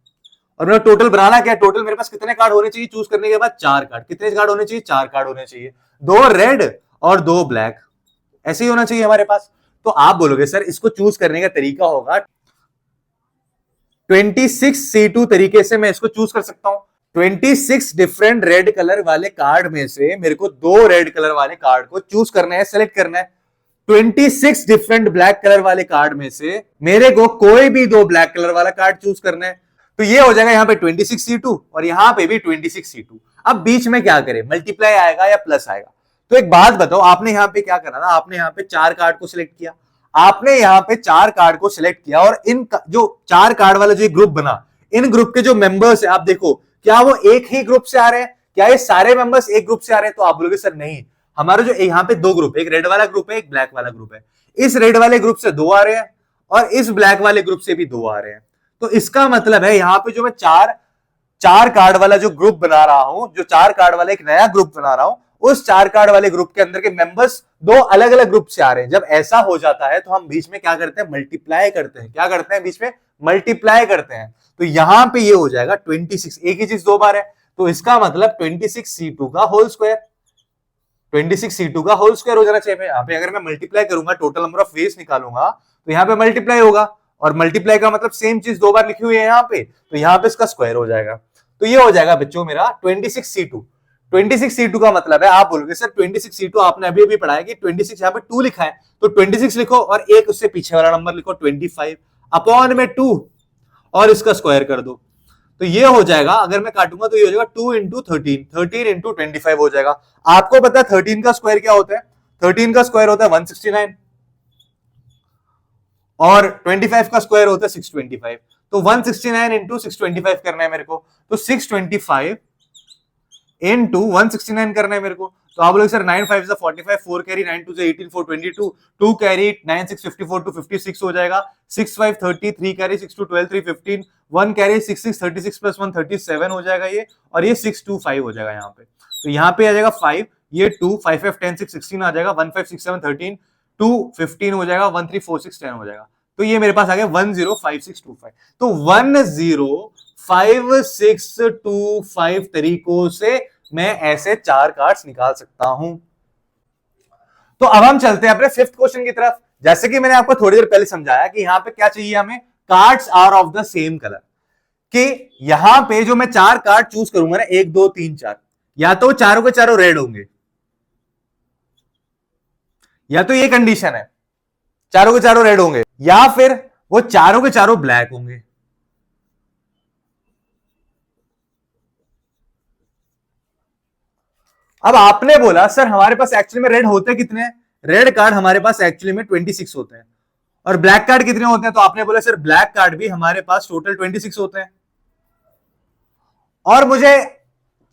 और मेरा टोटल बनाना क्या है, टोटल मेरे पास कितने कार्ड होने चाहिए चूज करने के बाद, 4 कार्ड। कितने कार्ड होने चाहिए, 4 कार्ड होने चाहिए, 2 रेड और 2 ब्लैक, ऐसे ही होना चाहिए हमारे पास। तो आप बोलोगे सर इसको चूज करने का तरीका होगा 26C2 तरीके से मैं इसको चूज कर सकता हूं। 26 डिफरेंट रेड कलर वाले कार्ड में से मेरे को 2 रेड कलर वाले कार्ड को चूज करना है, सेलेक्ट करना है। 26 डिफरेंट ब्लैक कलर वाले कार्ड में से मेरे को कोई भी 2 ब्लैक कलर वाला कार्ड चूज करना है। तो ये हो जाएगा यहां पे 26C2 और यहां पे भी 26C2। अब बीच में क्या करें, मल्टीप्लाई आएगा या प्लस आएगा। तो एक बात बताओ, आपने यहां पे क्या करा ना, आपने यहां पे 4 कार्ड को सिलेक्ट किया, आपने यहां पे 4 कार्ड को सिलेक्ट किया और इन जो 4 कार्ड वाला जो ग्रुप बना, इन ग्रुप के जो मेंबर्स है आप देखो क्या वो एक ही ग्रुप से आ रहे हैं, क्या ये सारे मेंबर्स एक ग्रुप से आ रहे हैं। तो आप बोलोगे सर नहीं, हमारा जो यहाँ पे 2 ग्रुप, एक रेड वाला ग्रुप है, एक ब्लैक वाला ग्रुप है। इस रेड वाले ग्रुप से 2 आ रहे हैं और इस ब्लैक वाले ग्रुप से भी 2 आ रहे हैं। तो इसका मतलब है यहां पे जो मैं 4 कार्ड वाला जो ग्रुप बना रहा हूं, जो 4 कार्ड वाला एक नया ग्रुप बना रहा हूं, उस 4 कार्ड वाले ग्रुप के अंदर के मेंबर्स 2 अलग अलग ग्रुप से आ रहे हैं। जब ऐसा हो जाता है तो हम बीच में क्या करते हैं, मल्टीप्लाई करते हैं। क्या करते हैं, बीच में मल्टीप्लाई करते हैं। तो यहां पे ये हो जाएगा 26, एक ही चीज 2 बार है, तो इसका मतलब 26C2 का होल स्क्वायर, 26C2 का होल स्क्वायर हो जाना चाहिए। यहां पे अगर मैं मल्टीप्लाई करूंगा, टोटल नंबर ऑफ फेस निकालूंगा, तो यहां पे मल्टीप्लाई होगा और मल्टीप्लाई का मतलब सेम चीज 2 बार लिखी हुई है यहां पे, तो यहां पे इसका स्क्वायर हो जाएगा। तो ये हो जाएगा बच्चों मेरा 26C2। 26C2 का मतलब है, आप बोलोगे सर 26C2 आपने अभी अभी पढ़ा है कि 26 यहाँ पे 2 लिखा है, तो 26 लिखो और एक उससे पीछे वाला नंबर लिखो 25 अपॉन में 2 और इसका स्क्वायर कर दो। तो ये हो जाएगा, अगर मैं काटूंगा तो ये हो जाएगा 2 इंटू 13, 13 इंटू 25 हो जाएगा। आपको पता है 13 का स्क्वायर क्या होता है? 13 का स्क्वायर होता है 169 और 25 का स्क्वायर होता है 625। तो 169 इंटू 625 करना है मेरे को, तो 625 इंटू 169 करना है मेरे को। तो आप लोग सर 9 5 से 45, 4 कैरी 9 2 से 18, 4 22, 2 कैरी 9 6 54 टू 56 हो जाएगा, 6 5 30, 3 कैरी 6 2 12 3 15, 1 कैरी 6 6 36 प्लस 1 37 हो जाएगा ये, और ये 6 2 5 हो जाएगा यहाँ पे। तो यहाँ पे आ जाएगा 5, ये 2 5 5 10 6 16 आ जाएगा, 1 5 6 7 13, 2 15 हो जाएगा, 1 3 4 6 10 हो जाएगा। तो ये मेरे पास आ गया 105625। तो 105625 तरीकों से मैं ऐसे 4 कार्ड्स निकाल सकता हूं। तो अब हम चलते हैं अपने 5th क्वेश्चन की तरफ। जैसे कि मैंने आपको थोड़ी देर पहले समझाया कि यहां पे क्या चाहिए हमें, cards are of the same colour. कि यहां पे जो मैं 4 कार्ड चूज करूंगा ना, 1 2 3 4, या तो चारों के चारों रेड होंगे, या तो ये कंडीशन है चारों के चारों रेड होंगे, या फिर वो चारों के चारों ब्लैक होंगे। अब आपने बोला सर हमारे पास एक्चुअली में रेड होते कितने हैं? रेड कार्ड हमारे पास एक्चुअली में 26 होते हैं, और ब्लैक कार्ड कितने होते हैं? तो आपने बोला सर ब्लैक कार्ड भी हमारे पास टोटल 26 होते हैं, और मुझे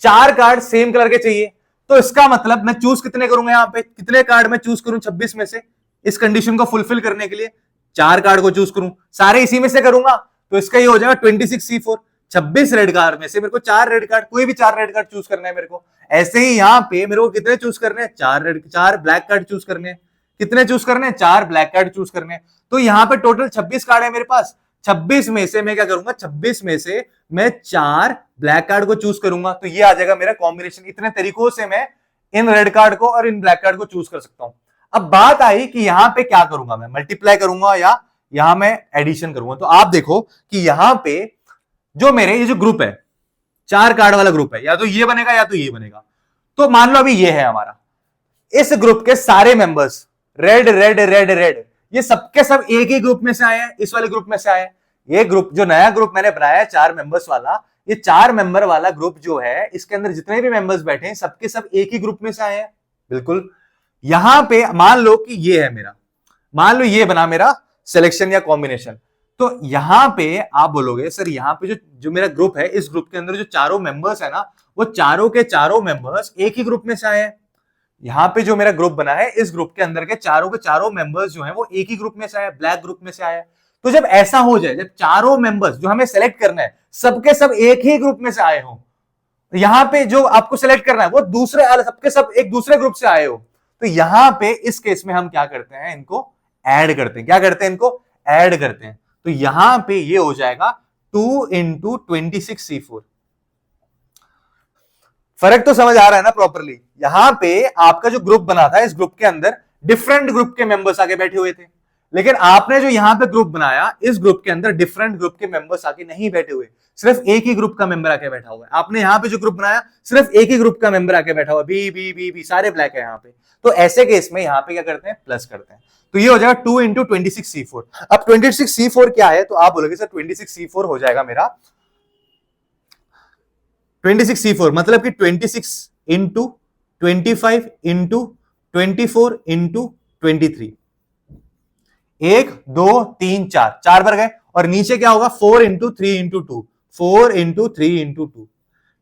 4 कार्ड सेम कलर के चाहिए। तो इसका मतलब मैं चूज कितने करूंगा, यहां पे कितने कार्ड मैं चूज करूं 26 में से, इस कंडीशन को फुलफिल करने के लिए 4 कार्ड को चूज करूं, सारे इसी में से करूंगा, तो इसका ये हो जाएगा 26C4। 26 रेड कार्ड में से मेरे को 4 रेड कार्ड, कोई भी 4 रेड कार्ड चूज करना है मेरे को। ऐसे ही यहां पे मेरे को कितने चूज करने हैं? 4 ब्लैक कार्ड चूज करने हैं। कितने चूज करने हैं? 4 ब्लैक कार्ड चूज करने हैं। तो यहां पे टोटल 26 कार्ड है मेरे पास। 26 में से मैं क्या करूंगा, 26 में से मैं 4 ब्लैक कार्ड को चूज करूंगा, तो ये आ जाएगा मेरा कॉम्बिनेशन। इतने तरीकों से मैं इन रेड कार्ड को और इन ब्लैक कार्ड को चूज कर सकता हूं। अब बात आई कि यहां पे क्या करूंगा, मैं मल्टीप्लाई करूंगा या यहां मैं एडिशन करूंगा। तो आप देखो कि यहां पे जो मेरे ये जो ग्रुप है, 4 कार्ड वाला ग्रुप है, या तो ये बनेगा या तो ये बनेगा। तो मान लो अभी ये है हमारा, इस ग्रुप के सारे members red red red red, ये सबके सब एक ही ग्रुप में से आए हैं, इस वाले ग्रुप में से आए हैं। ये ग्रुप जो नया ग्रुप मैंने बनाया है 4 मेंबर्स वाला, ये 4 मेंबर वाला ग्रुप जो है, इसके अंदर जितने भी मेंबर्स बैठे हैं सबके सब एक ही ग्रुप में से आए हैं। बिल्कुल। यहां पे मान लो कि ये है मेरा, मान लो ये बना मेरा सिलेक्शन या कॉम्बिनेशन। तो यहां पे आप बोलोगे सर यहां पे जो जो मेरा ग्रुप है, इस ग्रुप के अंदर जो चारों मेंबर्स है ना, वो चारों के चारों मेंबर्स एक ही ग्रुप में से आए हैं। यहां पे जो मेरा ग्रुप बना है, इस ग्रुप के अंदर के चारों मेंबर्स जो हैं वो एक ही ग्रुप में से आए, ब्लैक ग्रुप में से आए। तो जब ऐसा हो जाए, जब चारों मेंबर्स जो हमें सेलेक्ट करना है सबके सब एक ही ग्रुप में से आए हो, यहां पे जो आपको सेलेक्ट करना है वो दूसरे सबके सब एक दूसरे ग्रुप से आए हो, तो यहां पे इस केस में हम क्या करते हैं, इनको ऐड करते हैं। क्या करते हैं? इनको ऐड करते हैं। तो यहां पे ये हो जाएगा 2 इंटू 26C4। फर्क तो समझ आ रहा है ना प्रॉपरली? यहां पे आपका जो ग्रुप बना था, इस ग्रुप के अंदर डिफरेंट ग्रुप के मेंबर्स आके बैठे हुए थे, लेकिन आपने जो यहां पे ग्रुप बनाया, इस ग्रुप के अंदर डिफरेंट ग्रुप के मेंबर्स आके नहीं बैठे हुए, सिर्फ एक ही ग्रुप का मेंबर आके बैठा हुआ है। आपने यहां पे जो ग्रुप बनाया, सिर्फ एक ही ग्रुप का मेंबर आके बैठा हुआ, बी बी बी बी सारे ब्लैक है यहां पे। तो ऐसे केस में यहां पे क्या करते हैं, प्लस करते हैं। तो ये हो जाएगा 2 इंटू 26C4। अब 26C4 क्या है? तो आप बोलोगे सर 26C4 हो जाएगा मेरा 26C4 मतलब कि 26 इंटू 25 इंटू 24 इंटू 23। 1 2 3 4, 4 बार गए, और नीचे क्या होगा 4 इंटू 3 इंटू 2, 4 इंटू 3 इंटू 2।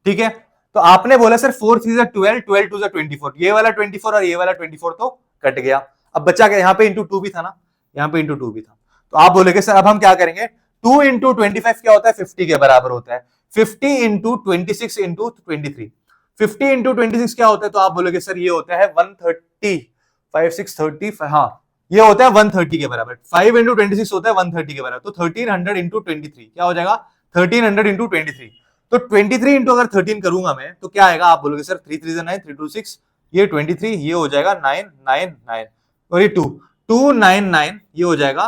ठीक है। तो आपने बोला सर 4 3 12, 12 2 24, ये वाला 24 और ये वाला 24 तो कट गया। अब बचा क्या? यहाँ पे इंटू 2 भी था ना, यहाँ पे इंटू 2 भी था। तो आप बोलेगे सर अब हम क्या करेंगे, 2 इंटू 25 क्या होता है? 50 के बराबर होता है। 50 इंटू 26 इंटू 23, 50 इंटू 26 क्या होता है? तो आप बोलोगे सर ये होता है 130, 5 6 30, हाँ ये होता है 130 के बराबर। 5 इंटू 26 होता है 130 के बराबर। तो 1300 इंटू 23 क्या हो जाएगा? 1300 इंटू 23। तो 23 इंटू अगर 13 करूंगा मैं, तो क्या आएगा? आप बोलोगे सर 3 3 9, 3 2 6, ये 23, ये हो जाएगा 9 9 9, और ये 2 2 9 9, ये हो जाएगा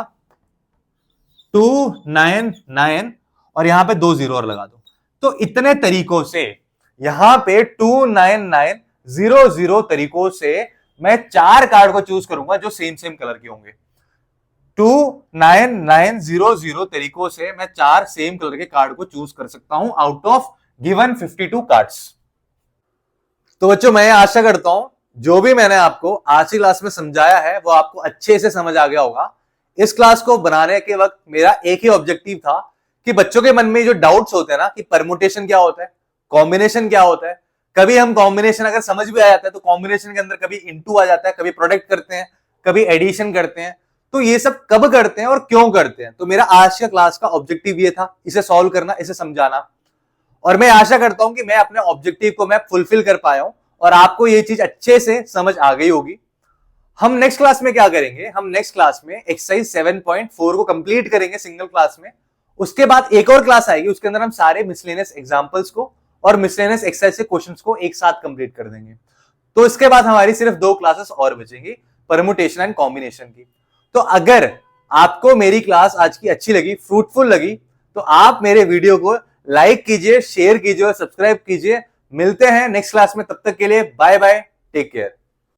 2 9 9, और यहां पे 2 जीरो और लगा दो। तो इतने तरीकों से यहां पे 29900 तरीकों से मैं 4 कार्ड को चूज करूंगा जो सेम सेम कलर के होंगे। 29900 तरीकों से मैं 4 सेम कलर के कार्ड को चूज कर सकता हूं आउट ऑफ गिवन 52 कार्ड्स। तो बच्चों मैं आशा करता हूं जो भी मैंने आपको आज की क्लास में समझाया है वो आपको अच्छे से समझ आ गया होगा। इस क्लास को बनाने के वक्त मेरा एक ही ऑब्जेक्टिव था कि बच्चों के मन में जो डाउट्स होते हैं ना कि परमुटेशन क्या होता है, कॉम्बिनेशन क्या होता है, कभी हम कॉम्बिनेशन अगर समझ भी आ जाता है तो कॉम्बिनेशन के अंदर कभी इनटू आ जाता है, कभी प्रोडक्ट करते हैं, कभी एडिशन करते हैं, तो ये सब कब करते हैं और क्यों करते हैं। तो मेरा आज का क्लास का ऑब्जेक्टिव ये था, इसे सॉल्व करना, इसे समझाना। और मैं आशा करता हूं कि मैं अपने ऑब्जेक्टिव को मैं फुलफिल कर पाया हूं और आपको ये चीज अच्छे से समझ आ गई होगी। हम नेक्स्ट क्लास में क्या करेंगे, हम नेक्स्ट क्लास में एक्सरसाइज 7.4 को कंप्लीट करेंगे सिंगल क्लास में। उसके बाद एक और क्लास आएगी, उसके अंदर हम सारे मिसलेनियस एग्जांपल्स को और मिसलेनियस एक्सरसाइज के क्वेश्चंस को एक साथ कंप्लीट कर देंगे। तो इसके बाद हमारी सिर्फ 2 क्लासेस और बचेंगी परमुटेशन एंड कॉम्बिनेशन की। तो अगर आपको मेरी क्लास आज की अच्छी लगी, फ्रूटफुल लगी, तो आप मेरे वीडियो को लाइक कीजिए, शेयर कीजिए और सब्सक्राइब कीजिए। मिलते हैं नेक्स्ट क्लास में, तब तक के लिए बाय बाय, टेक केयर।